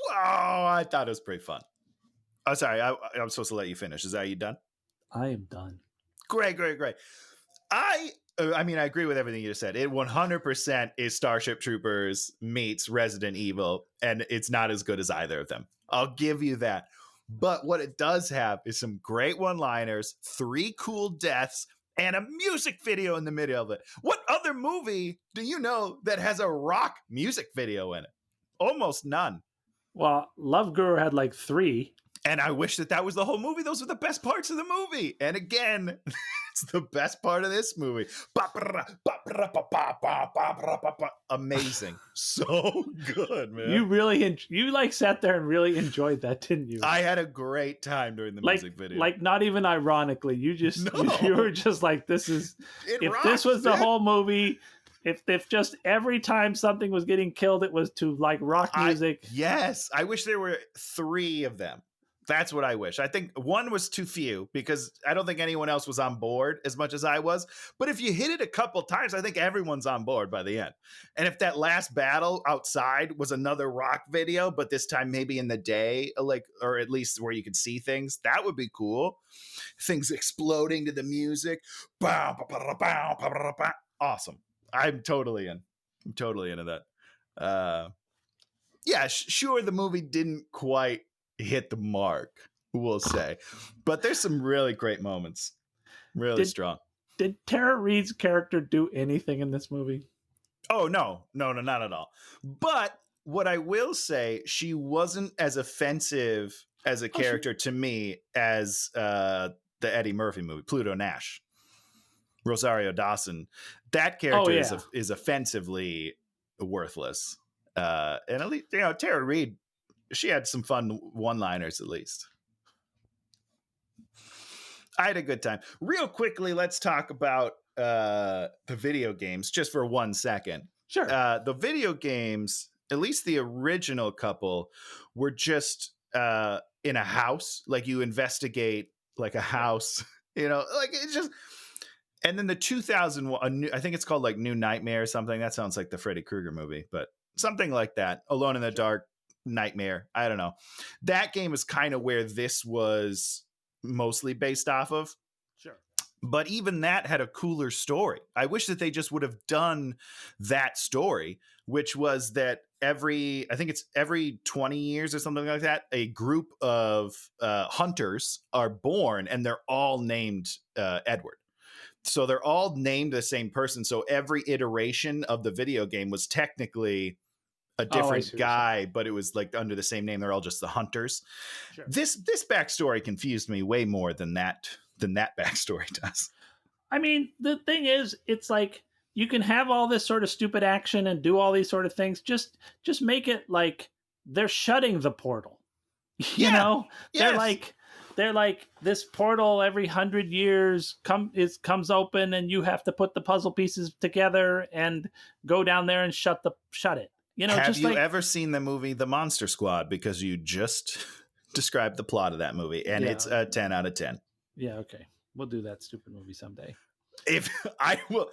Wow, I thought it was pretty fun. Oh, sorry, I'm supposed to let you finish. Are you done? I am done. Great. I agree with everything you just said. It 100% is Starship Troopers meets Resident Evil, and it's not as good as either of them. I'll give you that. But what it does have is some great one-liners, 3 cool deaths, and a music video in the middle of it. What other movie do you know that has a rock music video in it? Almost none. Well, Love Guru had like 3. And I wish that was the whole movie. Those were the best parts of the movie. And again, it's the best part of this movie. Amazing. So good, man. You really, you like sat there and really enjoyed that, didn't you? I had a great time during the music video. Like not even ironically, you were just like, this was the whole movie, if just every time something was getting killed, it was to like rock music. Yes. I wish there were 3 of them. That's what I wish. I think one was too few because I don't think anyone else was on board as much as I was. But if you hit it a couple times, I think everyone's on board by the end. And if that last battle outside was another rock video, but this time maybe in the day, like, or at least where you could see things, that would be cool. Things exploding to the music. Awesome. I'm totally in. I'm totally into that. Yeah, sure, the movie didn't quite hit the mark, we'll say, but there's some really great moments, really strong. Did Tara Reid's character do anything in this movie? Oh, no, not at all. But what I will say, she wasn't as offensive as a character to me as the Eddie Murphy movie, Pluto Nash. Rosario Dawson. That character is offensively worthless. And at least, Tara Reid, she had some fun one-liners at least. I had a good time. Real quickly, let's talk about the video games just for 1 second. Sure. The video games, at least the original couple, were just in a house. Like you investigate like a house, like it's just. And then the 2001, I think it's called like New Nightmare or something. That sounds like the Freddy Krueger movie, but something like that. Alone in the Dark, Nightmare. I don't know. That game is kind of where this was mostly based off of. Sure. But even that had a cooler story. I wish that they just would have done that story, which was that every 20 years or something like that, a group of hunters are born and they're all named Edward. So they're all named the same person. So every iteration of the video game was technically a different guy, but it was like under the same name. They're all just the hunters. Sure. This backstory confused me way more than that backstory does. I mean, the thing is, it's like you can have all this sort of stupid action and do all these sort of things. Just make it like they're shutting the portal. You know, yes. They're like this portal every 100 years comes open, and you have to put the puzzle pieces together and go down there and shut it. Have you ever seen the movie The Monster Squad? Because you just described the plot of that movie, and it's a 10 out of 10. Yeah, okay. We'll do that stupid movie someday. If I will.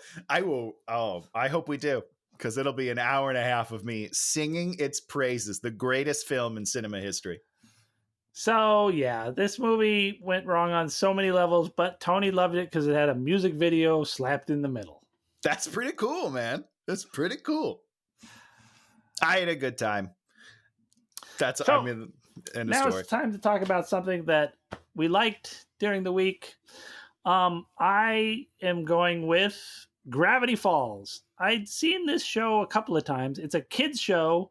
Oh, I hope we do, because it'll be an hour and a half of me singing its praises. The greatest film in cinema history. So, yeah, this movie went wrong on so many levels, but Tony loved it because it had a music video slapped in the middle. That's pretty cool, man. That's pretty cool. I had a good time. Now story. It's time to talk about something that we liked during the week. I am going with Gravity Falls. I'd seen this show a couple of times. It's a kids show,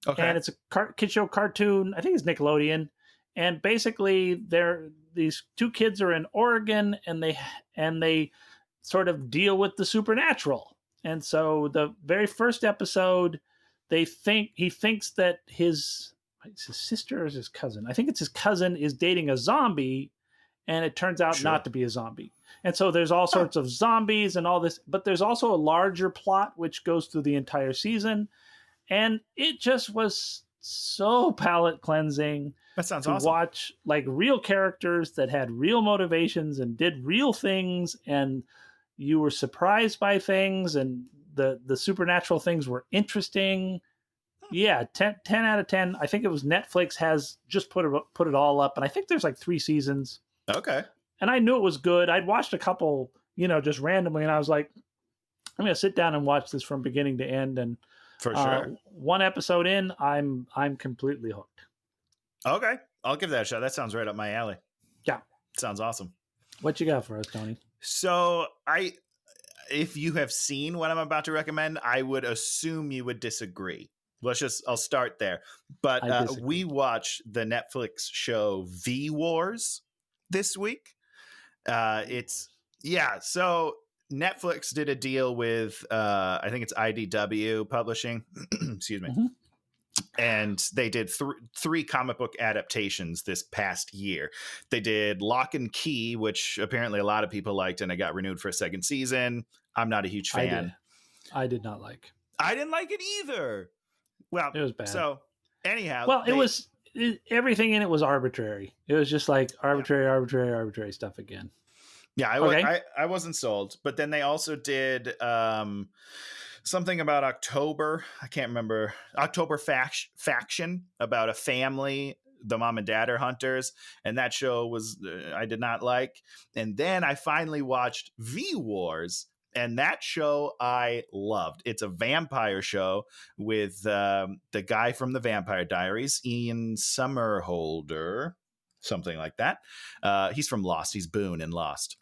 and it's a kids show cartoon. I think it's Nickelodeon. And basically, these two kids are in Oregon, and they sort of deal with the supernatural. And so the very first episode, he thinks that his sister or his cousin. I think it's his cousin is dating a zombie, and it turns out not to be a zombie. And so there's all sorts of zombies and all this, but there's also a larger plot which goes through the entire season, and it just was so palate cleansing. That sounds to awesome. Watch like real characters that had real motivations and did real things, and you were surprised by things, and the supernatural things were interesting. Yeah, 10 out of 10. I think it was Netflix has just put it all up, and I think there's like 3 seasons. Okay. And I knew it was good. I'd watched a couple, just randomly, and I was like, I'm going to sit down and watch this from beginning to end. And for sure, 1 episode in, I'm completely hooked. Okay, I'll give that a shot. That sounds right up my alley. Yeah, sounds awesome. What you got for us, Tony? So if you have seen what I'm about to recommend, I would assume you would disagree. I'll start there. But we watched the Netflix show V Wars this week. So Netflix did a deal with, I think it's IDW Publishing, excuse me. Mm-hmm. And they did 3 comic book adaptations this past year. They did Lock and Key, which apparently a lot of people liked, and it got renewed for a 2nd season. I'm not a huge fan. I did not like. I didn't like it either. Well, it was bad. So anyhow, well, it was everything in it was arbitrary. It was just like arbitrary stuff again. Yeah, Okay. I wasn't sold. But then they also did something about October. I can't remember. October Faction, about a family. The mom and dad are hunters. And that show was, I did not like. And then I finally watched V-Wars. And that show I loved. It's a vampire show with the guy from the Vampire Diaries, Ian Somerhalder, something like that. He's from Lost. He's Boone in Lost.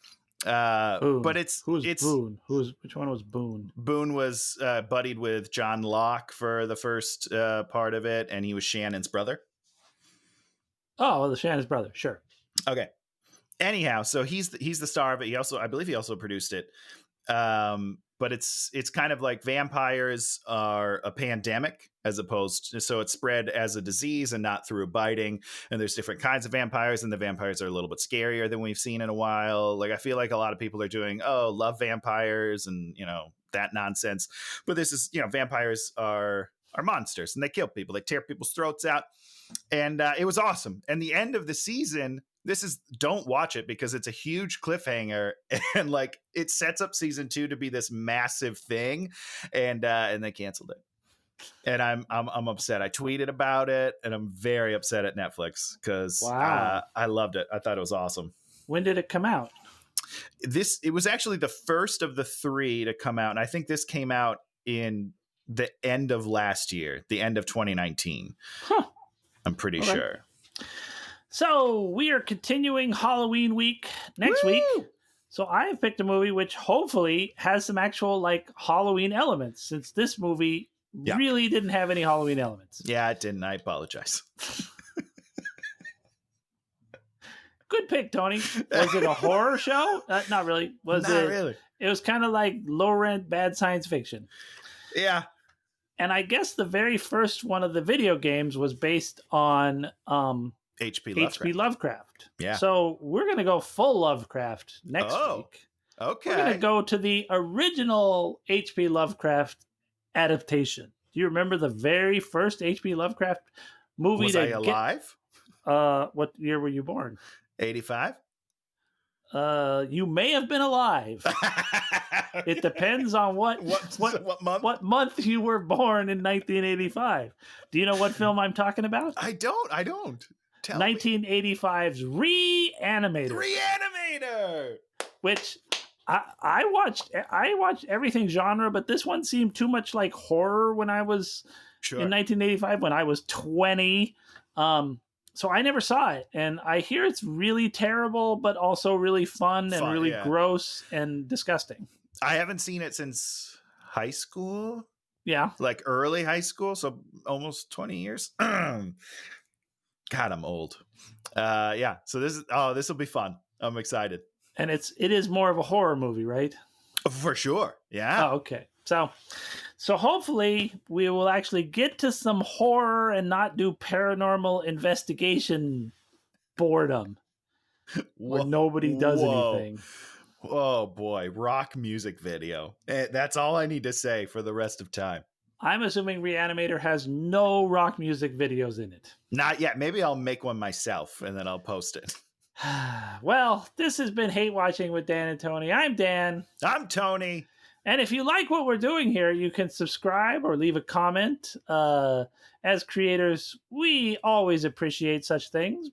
Boone. But it's Boone? Which one was Boone? Boone was buddied with John Locke for the first part of it, and he was Shannon's brother. Oh, well, the Shannon's brother. Sure. Okay. Anyhow, so he's the star of it. I believe he also produced it. But it's kind of like vampires are a pandemic, as opposed to, so it's spread as a disease and not through biting. And there's different kinds of vampires, and the vampires are a little bit scarier than we've seen in a while. Like, I feel like a lot of people are doing, love vampires and, that nonsense. But this is, vampires are monsters, and they kill people. They tear people's throats out. And it was awesome. And the end of the season, don't watch it because it's a huge cliffhanger, and like it sets up season 2 to be this massive thing, and they canceled it. And I'm upset. I tweeted about it, and I'm very upset at Netflix because I loved it. I thought it was awesome. When did it come out? It was actually the first of the 3 to come out, and I think this came out in the end of last year, the end of 2019. Huh. I'm pretty sure. So we are continuing Halloween week next week. So I have picked a movie which hopefully has some actual like Halloween elements, since this movie really didn't have any Halloween elements. Yeah, it didn't. I apologize. Good pick, Tony. Was it a horror show? Not really. Not really. It was kind of like low rent, bad science fiction. Yeah. And I guess the very first one of the video games was based on H.P. Lovecraft. Yeah. So we're going to go full Lovecraft next week. Okay. We're going to go to the original H.P. Lovecraft adaptation. Do you remember the very first H.P. Lovecraft movie? Was I alive? What year were you born? 85. You may have been alive. It depends on what month? What month you were born in 1985. Do you know what film I'm talking about? I don't. Tell 1985's Reanimator. Reanimator! Which I watched everything genre, but this one seemed too much like horror when I was in 1985 when I was 20. So I never saw it, and I hear it's really terrible, but also really fun and really gross and disgusting. I haven't seen it since high school. Yeah. Like early high school, so almost 20 years. God, I'm old. Yeah, so this will be fun. I'm excited. And it is more of a horror movie, right? For sure. Yeah. Oh, okay. So hopefully we will actually get to some horror and not do paranormal investigation boredom where nobody does anything. Oh boy, rock music video. That's all I need to say for the rest of time. I'm assuming Reanimator has no rock music videos in it. Not yet. Maybe I'll make one myself and then I'll post it. Well, this has been Hate Watching with Dan and Tony. I'm Dan. I'm Tony. And if you like what we're doing here, you can subscribe or leave a comment. As creators, we always appreciate such things.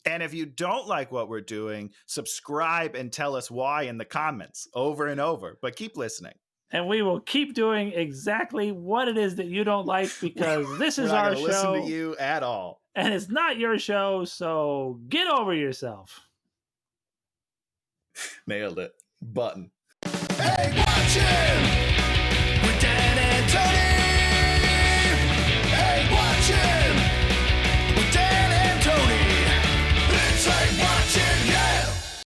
And if you don't like what we're doing, subscribe and tell us why in the comments over and over. But keep listening. And we will keep doing exactly what it is that you don't like, because this is our show. We're not going to listen to you at all. And it's not your show, so get over yourself. Nailed it. Button. Hey, watch him! We're dead